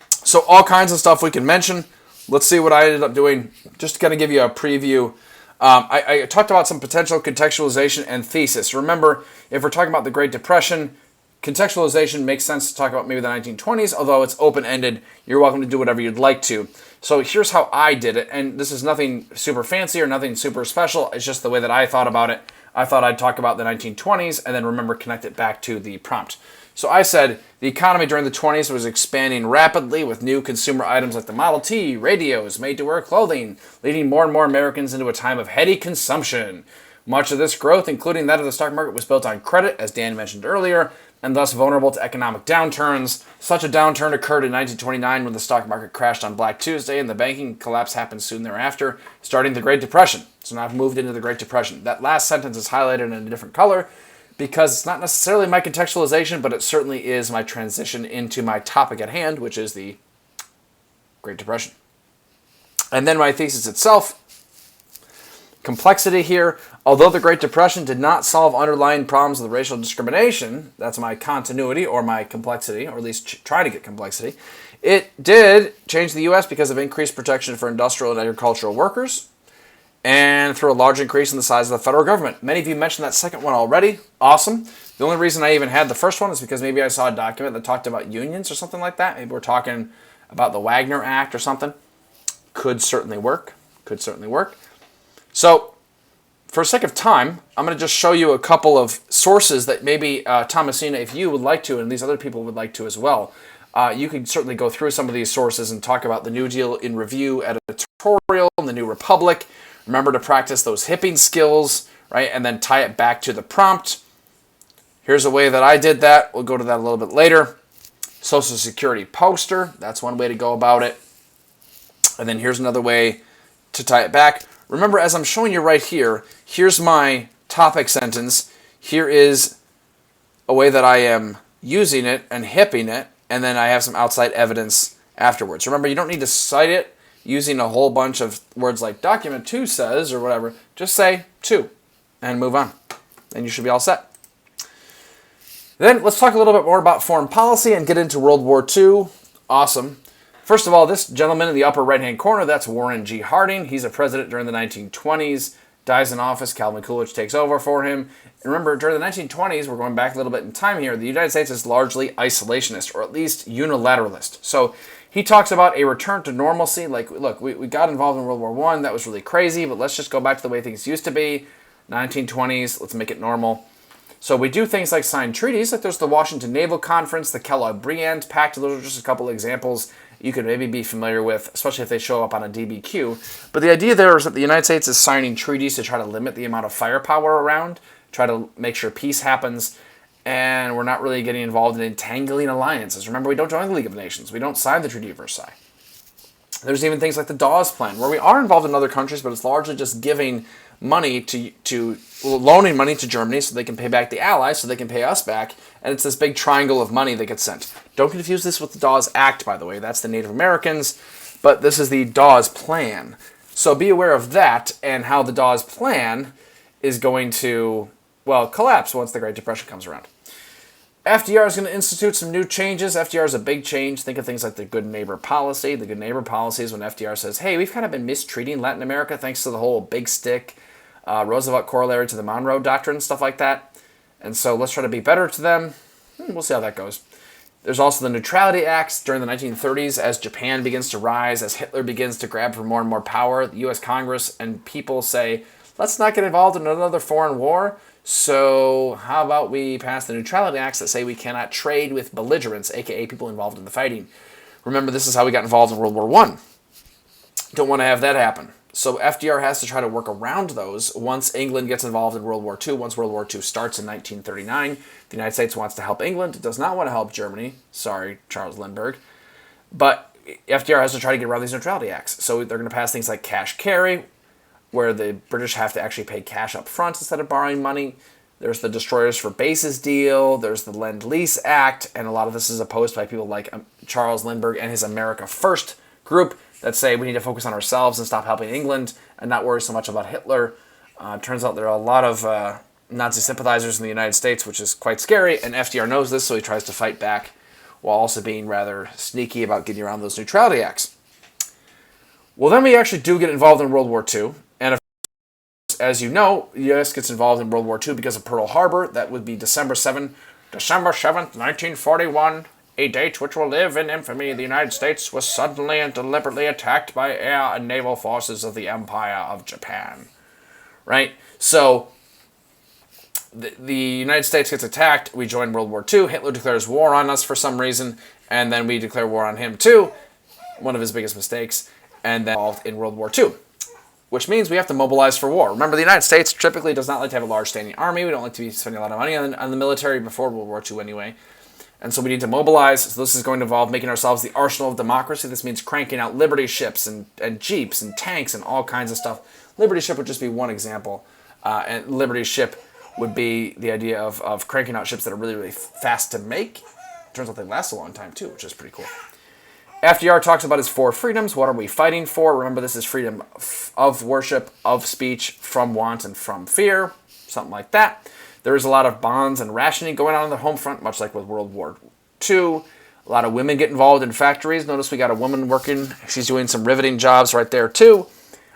So all kinds of stuff we can mention. Let's see what I ended up doing. Just to kind of give you a preview. I talked about some potential contextualization and thesis. Remember, if we're talking about the Great Depression, contextualization makes sense to talk about maybe the 1920s, although it's open-ended. You're welcome to do whatever you'd like to. So here's how I did it, and this is nothing super fancy or nothing super special. It's just the way that I thought about it. I thought I'd talk about the 1920s and then remember connect it back to the prompt. So I said the economy during the 20s was expanding rapidly with new consumer items like the Model T, radios, made-to-wear clothing, leading more and more Americans into a time of heady consumption. Much of this growth, including that of the stock market, was built on credit, as Dan mentioned earlier, and thus vulnerable to economic downturns. Such a downturn occurred in 1929 when the stock market crashed on Black Tuesday, and the banking collapse happened soon thereafter, starting the Great Depression. So now I've moved into the Great Depression. That last sentence is highlighted in a different color because it's not necessarily my contextualization, but it certainly is my transition into my topic at hand, which is the Great Depression. And then my thesis itself. Complexity here. Although the Great Depression did not solve underlying problems of the racial discrimination, that's my continuity or my complexity, or at least try to get complexity, it did change the U.S. because of increased protection for industrial and agricultural workers and through a large increase in the size of the federal government. Many of you mentioned that second one already. Awesome. The only reason I even had the first one is because maybe I saw a document that talked about unions or something like that. Maybe we're talking about the Wagner Act or something. Could certainly work. Could certainly work. So, for sake of time, I'm going to just show you a couple of sources that maybe, Thomasina, if you would like to, and these other people would like to as well, you can certainly go through some of these sources and talk about the New Deal in Review editorial and the New Republic. Remember to practice those hipping skills, right? And then tie it back to the prompt. Here's a way that I did that. We'll go to that a little bit later. Social Security poster. That's one way to go about it. And then here's another way to tie it back. Remember, as I'm showing you right here, here's my topic sentence. Here is a way that I am using it and hipping it, and then I have some outside evidence afterwards. Remember, you don't need to cite it using a whole bunch of words like document 2 says or whatever. Just say 2 and move on. Then you should be all set. Then let's talk a little bit more about foreign policy and get into World War II. Awesome. First of all, this gentleman in the upper right-hand corner, that's Warren G. Harding. He's a president during the 1920s, dies in office. Calvin Coolidge takes over for him. And remember, during the 1920s, we're going back a little bit in time here, the United States is largely isolationist, or at least unilateralist. So he talks about a return to normalcy. Like, look, we got involved in World War I. That was really crazy, but let's just go back to the way things used to be. 1920s, let's make it normal. So we do things like sign treaties, like there's the Washington Naval Conference, the Kellogg-Briand Pact. Those are just a couple of examples you could maybe be familiar with, especially if they show up on a DBQ. But the idea there is that the United States is signing treaties to try to limit the amount of firepower around, try to make sure peace happens, and we're not really getting involved in entangling alliances. Remember, we don't join the League of Nations. We don't sign the Treaty of Versailles. There's even things like the Dawes Plan, where we are involved in other countries, but it's largely just giving money loaning money to Germany so they can pay back the Allies so they can pay us back, and it's this big triangle of money that gets sent. Don't confuse this with the Dawes Act, by the way. That's the Native Americans, but this is the Dawes Plan. So be aware of that and how the Dawes Plan is going to, well, collapse once the Great Depression comes around. FDR is going to institute some new changes. FDR is a big change. Think of things like the Good Neighbor Policy. The Good Neighbor Policy is when FDR says, hey, we've kind of been mistreating Latin America thanks to the whole big stick, Roosevelt corollary to the Monroe Doctrine, stuff like that. And so let's try to be better to them. We'll see how that goes. There's also the Neutrality Acts during the 1930s as Japan begins to rise, as Hitler begins to grab for more and more power. The U.S. Congress and people say, let's not get involved in another foreign war. So how about we pass the Neutrality Acts that say we cannot trade with belligerents, aka people involved in the fighting. Remember, this is how we got involved in World War I. Don't want to have that happen. So FDR has to try to work around those once England gets involved in World War II. Once World War II starts in 1939, the United States wants to help England. It does not want to help Germany. Sorry, Charles Lindbergh. But FDR has to try to get around these Neutrality Acts. So they're going to pass things like cash carry, where the British have to actually pay cash up front instead of borrowing money. There's the Destroyers for Bases deal. There's the Lend-Lease Act. And a lot of this is opposed by people like Charles Lindbergh and his America First group that say we need to focus on ourselves and stop helping England and not worry so much about Hitler. Turns out there are a lot of Nazi sympathizers in the United States, which is quite scary. And FDR knows this, so he tries to fight back while also being rather sneaky about getting around those Neutrality Acts. Well, then we actually do get involved in World War II. And as you know, the U.S. gets involved in World War II because of Pearl Harbor. That would be December 7th, 1941, a date which will live in infamy. The United States was suddenly and deliberately attacked by air and naval forces of the Empire of Japan. Right? So, the United States gets attacked. We join World War II. Hitler declares war on us for some reason, and then we declare war on him too. One of his biggest mistakes. And then involved in World War II. which means we have to mobilize for war. Remember, the United States typically does not like to have a large standing army. We don't like to be spending a lot of money on the military before World War II anyway. And so we need to mobilize. So this is going to involve making ourselves the arsenal of democracy. This means cranking out Liberty ships and jeeps and tanks and all kinds of stuff. Liberty ship would just be one example. And Liberty ship would be the idea of cranking out ships that are really, really fast to make. Turns out they last a long time too, which is pretty cool. FDR talks about his 4 freedoms. What are we fighting for? Remember, this is freedom of worship, of speech, from want, and from fear. Something like that. There is a lot of bonds and rationing going on the home front, much like with World War II. A lot of women get involved in factories. Notice we got a woman working. She's doing some riveting jobs right there, too.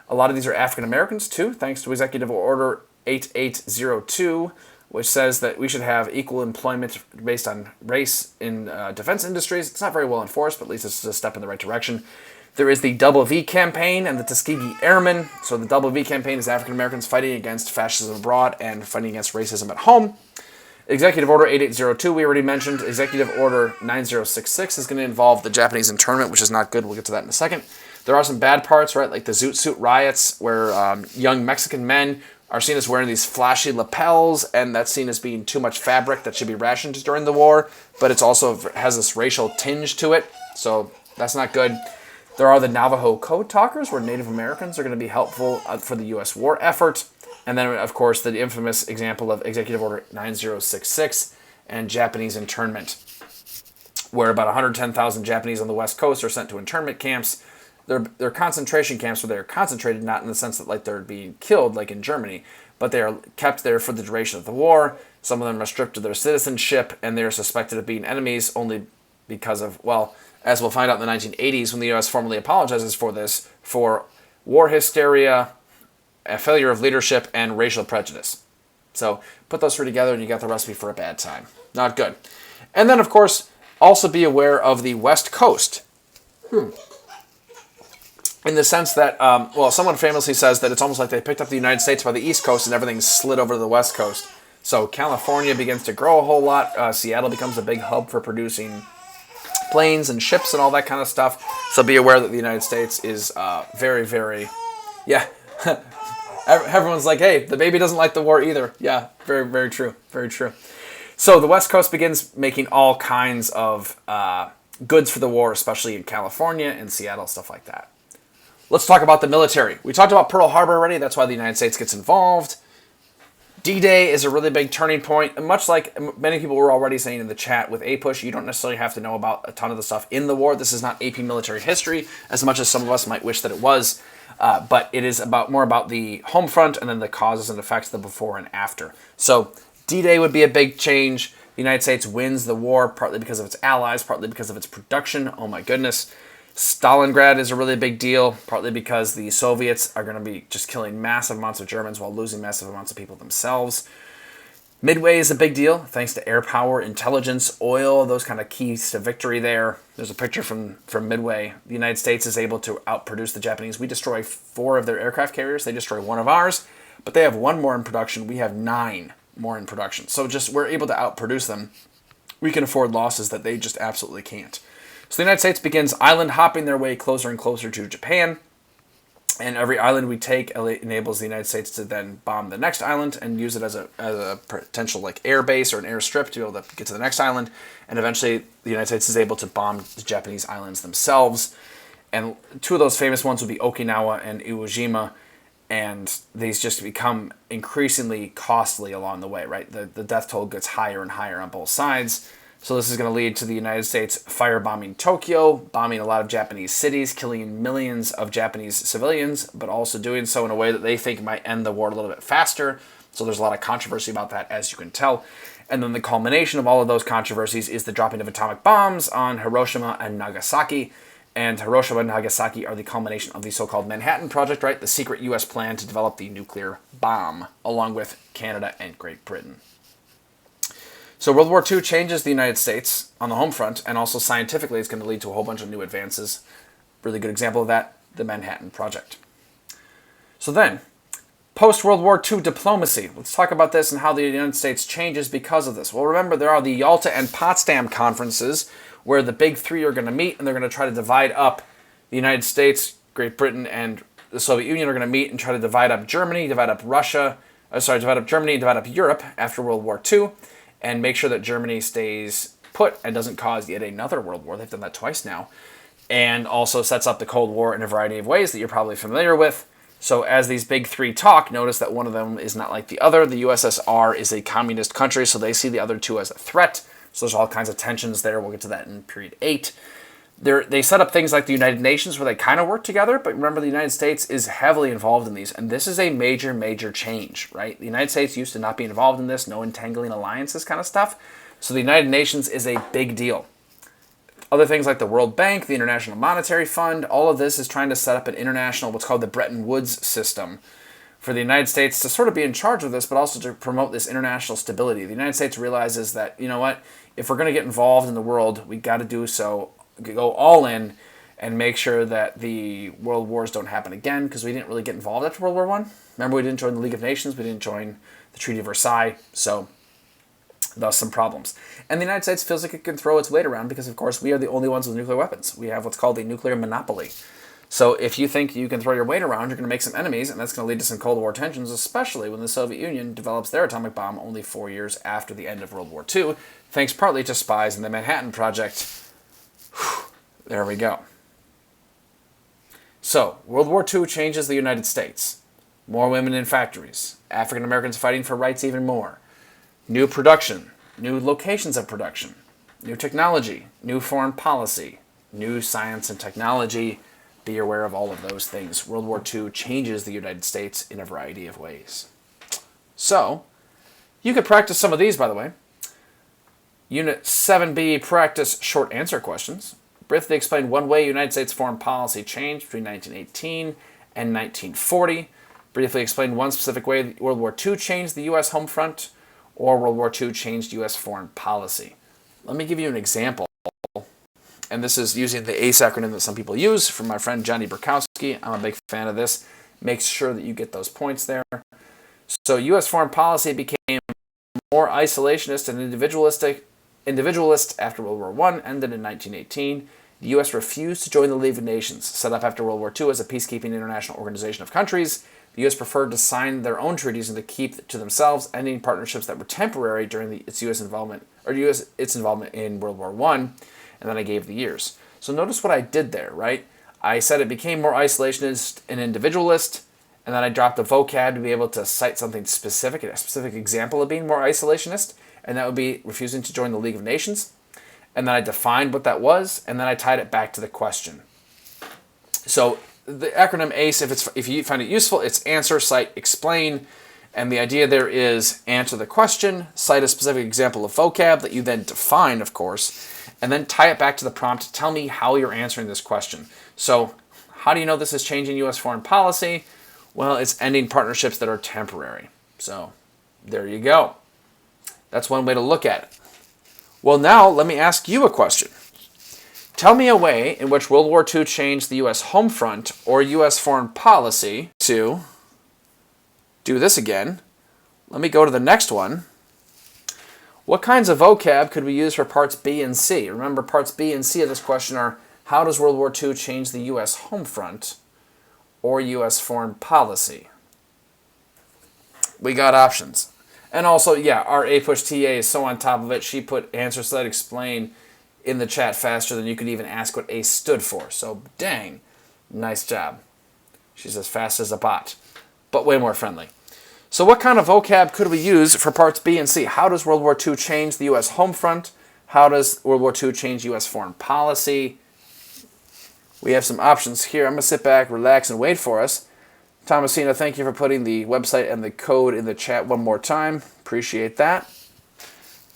A lot of these are African Americans, too, thanks to Executive Order 8802, which says that we should have equal employment based on race in defense industries. It's not very well enforced, but at least it's a step in the right direction. There is the Double V campaign and the Tuskegee Airmen. So the Double V campaign is African Americans fighting against fascism abroad and fighting against racism at home. Executive Order 8802, we already mentioned. Executive Order 9066 is going to involve the Japanese internment, which is not good. We'll get to that in a second. There are some bad parts, right? Like the Zoot Suit riots, where young Mexican men are seen as wearing these flashy lapels, and that's seen as being too much fabric that should be rationed during the war, but it's also has this racial tinge to it, so that's not good. There are the Navajo Code Talkers, where Native Americans are going to be helpful for the U.S. war effort. And then, of course, the infamous example of Executive Order 9066 and Japanese internment, where about 110,000 Japanese on the West Coast are sent to internment camps. They're concentration camps where they're concentrated, not in the sense that like they're being killed like in Germany, but they are kept there for the duration of the war. Some of them are stripped of their citizenship, and they're suspected of being enemies only because of, well, as we'll find out in the 1980s when the U.S. formally apologizes for this, for war hysteria, a failure of leadership, and racial prejudice. So put those 3 together and you got the recipe for a bad time. Not good. And then, of course, also be aware of the West Coast. In the sense that, well, someone famously says that it's almost like they picked up the United States by the East Coast and everything slid over to the West Coast. So California begins to grow a whole lot. Seattle becomes a big hub for producing planes and ships and all that kind of stuff. So be aware that the United States is very, very, yeah. Everyone's like, hey, the baby doesn't like the war either. Yeah, very, very true. Very true. So the West Coast begins making all kinds of goods for the war, especially in California and Seattle, stuff like that. Let's talk about the military. We talked about Pearl Harbor already. That's why the United States gets involved. D-Day is a really big turning point. And much like many people were already saying in the chat with APUSH, you don't necessarily have to know about a ton of the stuff in the war. This is not AP military history, as much as some of us might wish that it was. But it is more about the home front and then the causes and effects of the before and after. So D-Day would be a big change. The United States wins the war partly because of its allies, partly because of its production. Oh my goodness. Stalingrad is a really big deal, partly because the Soviets are going to be just killing massive amounts of Germans while losing massive amounts of people themselves. Midway is a big deal, thanks to air power, intelligence, oil, those kind of keys to victory there. There's a picture from Midway. The United States is able to outproduce the Japanese. We destroy 4 of their aircraft carriers. They destroy 1 of ours, but they have 1 more in production. We have 9 more in production. So just we're able to outproduce them. We can afford losses that they just absolutely can't. So the United States begins island hopping their way closer and closer to Japan. And every island we take enables the United States to then bomb the next island and use it as a potential like air base or an airstrip to be able to get to the next island. And eventually the United States is able to bomb the Japanese islands themselves. And 2 of those famous ones would be Okinawa and Iwo Jima. And these just become increasingly costly along the way, right? The death toll gets higher and higher on both sides. So this is going to lead to the United States firebombing Tokyo, bombing a lot of Japanese cities, killing millions of Japanese civilians, but also doing so in a way that they think might end the war a little bit faster. So there's a lot of controversy about that, as you can tell. And then the culmination of all of those controversies is the dropping of atomic bombs on Hiroshima and Nagasaki. And Hiroshima and Nagasaki are the culmination of the so-called Manhattan Project, right? The secret U.S. plan to develop the nuclear bomb, along with Canada and Great Britain. So World War II changes the United States on the home front, and also scientifically it's going to lead to a whole bunch of new advances. Really good example of that, the Manhattan Project. So then, post-World War II diplomacy. Let's talk about this and how the United States changes because of this. Well, remember, there are the Yalta and Potsdam conferences where the big 3 are going to meet, and they're going to try to divide up the United States, Great Britain, and the Soviet Union are going to meet and try to divide up Germany, divide up Germany, divide up Europe after World War II, and make sure that Germany stays put and doesn't cause yet another world war. They've done that twice now. And also sets up the Cold War in a variety of ways that you're probably familiar with. So as these big three talk, notice that one of them is not like the other. The USSR is a communist country, so they see the other two as a threat. So there's all kinds of tensions there. We'll get to that in period 8. They set up things like the United Nations where they kind of work together, but remember the United States is heavily involved in these, and this is a major, major change, right? The United States used to not be involved in this, no entangling alliances kind of stuff. So the United Nations is a big deal. Other things like the World Bank, the International Monetary Fund, all of this is trying to set up an international, what's called the Bretton Woods system, for the United States to sort of be in charge of this, but also to promote this international stability. The United States realizes that, you know what, if we're going to get involved in the world, we got to do so, go all in, and make sure that the world wars don't happen again, because we didn't really get involved after World War I. Remember, we didn't join the League of Nations, we didn't join the Treaty of Versailles, so thus some problems. And the United States feels like it can throw its weight around because, of course, we are the only ones with nuclear weapons. We have what's called a nuclear monopoly. So if you think you can throw your weight around, you're going to make some enemies, and that's going to lead to some Cold War tensions, especially when the Soviet Union develops their atomic bomb only 4 years after the end of World War II, thanks partly to spies in the Manhattan Project. Whew, there we go. So, World War II changes the United States. More women in factories. African Americans fighting for rights even more. New production, new locations of production, new technology, new foreign policy, new science and technology. Be aware of all of those things. World War II changes the United States in a variety of ways. So, you could practice some of these, by the way. Unit 7B, practice short answer questions. Briefly explain one way United States foreign policy changed between 1918 and 1940. Briefly explain one specific way World War II changed the U.S. home front, or World War II changed U.S. foreign policy. Let me give you an example. And this is using the ACE acronym that some people use from my friend Johnny Burkowski. I'm a big fan of this. Make sure that you get those points there. So U.S. foreign policy became more isolationist and individualist after World War I, ended in 1918. The U.S. refused to join the League of Nations, set up after World War II as a peacekeeping international organization of countries. The U.S. preferred to sign their own treaties and to keep to themselves, ending partnerships that were temporary during its involvement in World War I, and then I gave the years. So notice what I did there, right? I said it became more isolationist and individualist, and then I dropped the vocab to be able to cite something specific, a specific example of being more isolationist, and that would be refusing to join the League of Nations. And then I defined what that was, and then I tied it back to the question. So the acronym ACE, if you find it useful, it's answer, cite, explain. And the idea there is answer the question, cite a specific example of vocab that you then define, of course, and then tie it back to the prompt. Tell me how you're answering this question. So how do you know this is changing U.S. foreign policy? Well, it's ending partnerships that are temporary. So there you go. That's one way to look at it. Well, now let me ask you a question. Tell me a way in which World War II changed the U.S. home front or U.S. foreign policy to do this again. Let me go to the next one. What kinds of vocab could we use for parts B and C? Remember, parts B and C of this question are, how does World War II change the U.S. home front or U.S. foreign policy? We got options. And also, yeah, our APUSH TA is so on top of it, she put answers that explain in the chat faster than you could even ask what ACE stood for. So, dang, nice job. She's as fast as a bot, but way more friendly. So what kind of vocab could we use for parts B and C? How does World War II change the U.S. home front? How does World War II change U.S. foreign policy? We have some options here. I'm going to sit back, relax, and wait for us. Thomasina, thank you for putting the website and the code in the chat one more time. Appreciate that.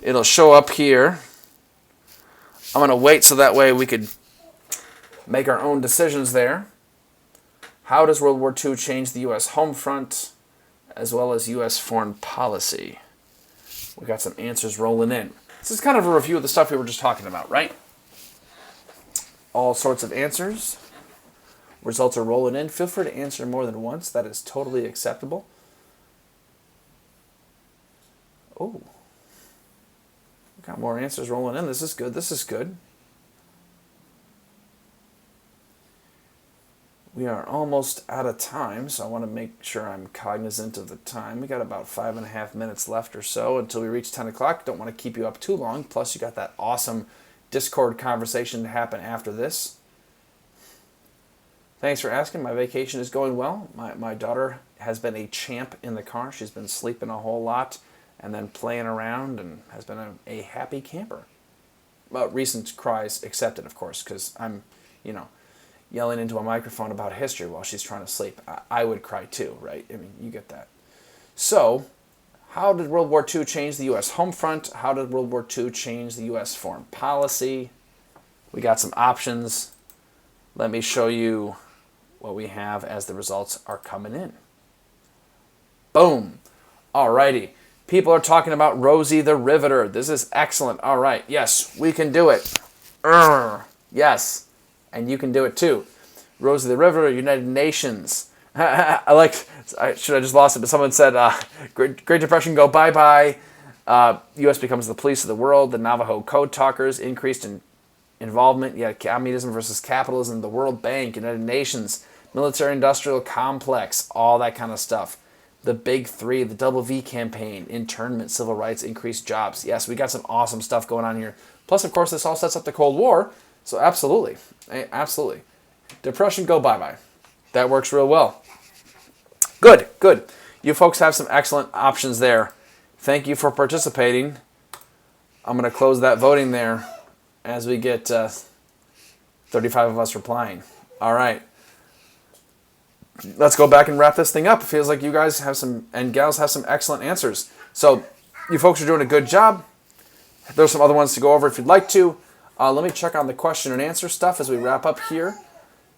It'll show up here. I'm going to wait so that way we could make our own decisions there. How does World War II change the U.S. home front as well as U.S. foreign policy? We got some answers rolling in. This is kind of a review of the stuff we were just talking about, right? All sorts of answers. Results are rolling in. Feel free to answer more than once. That is totally acceptable. Oh. Got more answers rolling in. This is good. This is good. We are almost out of time, so I want to make sure I'm cognizant of the time. We got about 5.5 minutes left or so until we reach 10 o'clock. Don't want to keep you up too long. Plus, you got that awesome Discord conversation to happen after this. Thanks for asking. My vacation is going well. My daughter has been a champ in the car. She's been sleeping a whole lot and then playing around and has been a happy camper. Recent cries accepted, of course, because I'm, yelling into a microphone about history while she's trying to sleep. I would cry too, right? I mean, you get that. So, how did World War II change the U.S. home front? How did World War II change the U.S. foreign policy? We got some options. Let me show you what we have as the results are coming in. Boom. Alrighty. People are talking about Rosie the Riveter. This is excellent. All right. Yes, we can do it. Yes. And you can do it too. Rosie the Riveter, United Nations. Should I just lost it, but someone said, Great Depression, go bye-bye. U.S. becomes the police of the world. The Navajo Code Talkers, increased in involvement. Yeah, communism versus capitalism. The World Bank, United Nations, military-industrial complex, all that kind of stuff. The Big Three, the Double V campaign, internment, civil rights, increased jobs. Yes, we got some awesome stuff going on here. Plus, of course, this all sets up the Cold War. So absolutely. Absolutely. Depression, go bye-bye. That works real well. Good, good. You folks have some excellent options there. Thank you for participating. I'm going to close that voting there as we get 35 of us replying. All right. Let's go back and wrap this thing up. It feels like you guys have some, and gals have some excellent answers. So you folks are doing a good job. There's some other ones to go over if you'd like to. Let me check on the question and answer stuff as we wrap up here.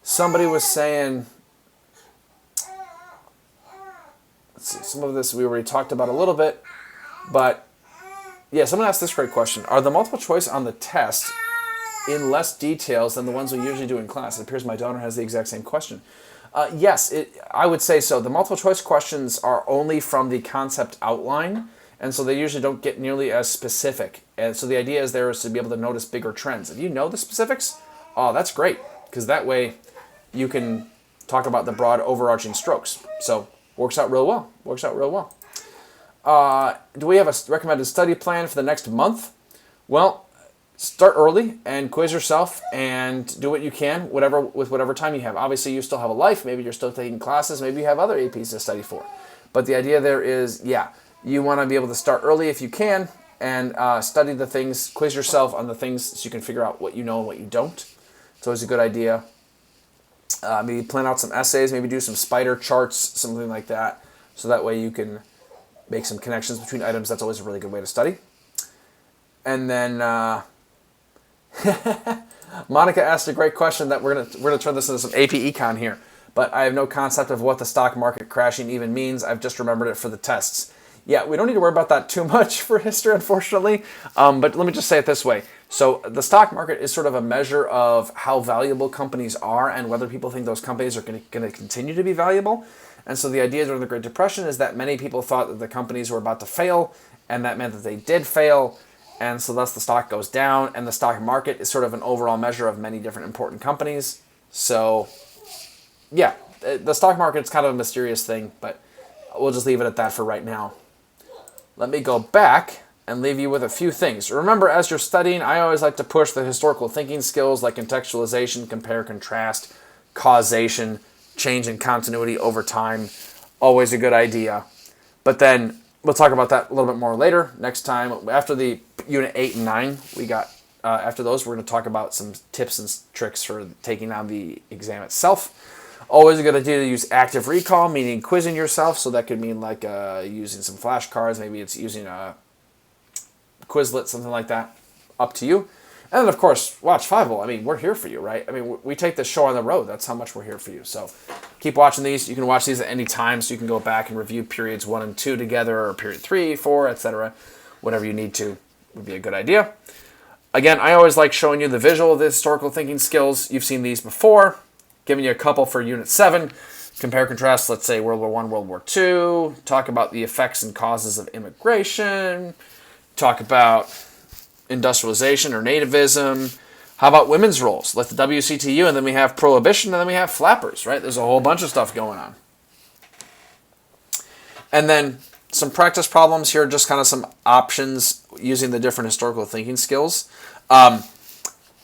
Somebody was saying, let's see, some of this we already talked about a little bit, but yeah, someone asked this great question. Are the multiple choice on the test in less details than the ones we usually do in class? It appears my daughter has the exact same question. Yes, I would say so. The multiple choice questions are only from the concept outline, and so they usually don't get nearly as specific. And so the idea is there is to be able to notice bigger trends. If you know the specifics, oh, that's great, because that way you can talk about the broad overarching strokes. So works out real well. Works out real well. Do we have a recommended study plan for the next month? Well, start early and quiz yourself and do what you can, with whatever time you have. Obviously, you still have a life. Maybe you're still taking classes. Maybe you have other APs to study for. But the idea there is, yeah, you want to be able to start early if you can and study the things, quiz yourself on the things so you can figure out what you know and what you don't. It's always a good idea. Maybe plan out some essays, maybe do some spider charts, something like that. So that way you can make some connections between items. That's always a really good way to study. And then Monica asked a great question that we're gonna turn this into some AP Econ here. But I have no concept of what the stock market crashing even means. I've just remembered it for the tests. Yeah, we don't need to worry about that too much for history, unfortunately. But let me just say it this way. So the stock market is sort of a measure of how valuable companies are and whether people think those companies are going to continue to be valuable. And so the idea during the Great Depression is that many people thought that the companies were about to fail, and that meant that they did fail. And so thus the stock goes down, and the stock market is sort of an overall measure of many different important companies. So yeah, the stock market is kind of a mysterious thing, but we'll just leave it at that for right now. Let me go back and leave you with a few things. Remember, as you're studying, I always like to push the historical thinking skills like contextualization, compare, contrast, causation, change in continuity over time. Always a good idea. But then we'll talk about that a little bit more later next time. After the Unit 8 and 9, after those, we're going to talk about some tips and tricks for taking on the exam itself. Always a good idea to use active recall, meaning quizzing yourself. So that could mean like using some flashcards. Maybe it's using a Quizlet, something like that. Up to you. And then, of course, watch Fiveable. I mean, we're here for you, right? I mean, we take this show on the road. That's how much we're here for you. So keep watching these. You can watch these at any time, so you can go back and review periods 1 and 2 together, or period 3, 4, etc. Whatever you need to would be a good idea. Again, I always like showing you the visual of the historical thinking skills. You've seen these before. Giving you a couple for Unit 7. Compare, contrast, let's say World War I, World War II. Talk about the effects and causes of immigration. Talk about industrialization or nativism. How about women's roles, like the WCTU, and then we have Prohibition, and then we have flappers, right? There's a whole bunch of stuff going on. And then some practice problems here, just kind of some options using the different historical thinking skills.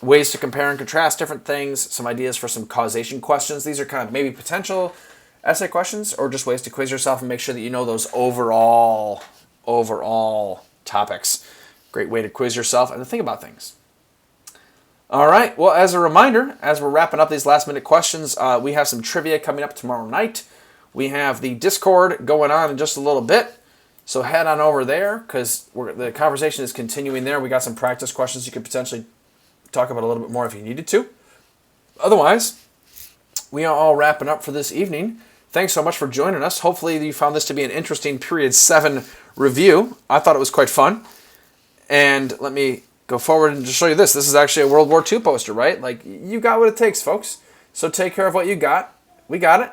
Ways to compare and contrast different things, some ideas for some causation questions. These are kind of maybe potential essay questions or just ways to quiz yourself and make sure that you know those overall topics. Great way to quiz yourself and to think about things. All right, well, as a reminder, as we're wrapping up these last minute questions, we have some trivia coming up tomorrow night. We have the Discord going on in just a little bit. So head on over there because the conversation is continuing there. We got some practice questions you could potentially talk about a little bit more if you needed to. Otherwise, we are all wrapping up for this evening. Thanks so much for joining us. Hopefully you found this to be an interesting Period 7 review. I thought it was quite fun. And let me go forward and just show you this. This is actually a World War II poster, right? Like, you got what it takes, folks. So take care of what you got. We got it.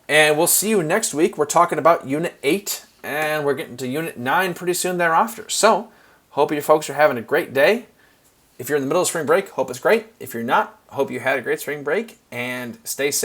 And we'll see you next week. We're talking about Unit 8, and we're getting to Unit 9 pretty soon thereafter. So, hope you folks are having a great day. If you're in the middle of spring break, hope it's great. If you're not, hope you had a great spring break, and stay safe.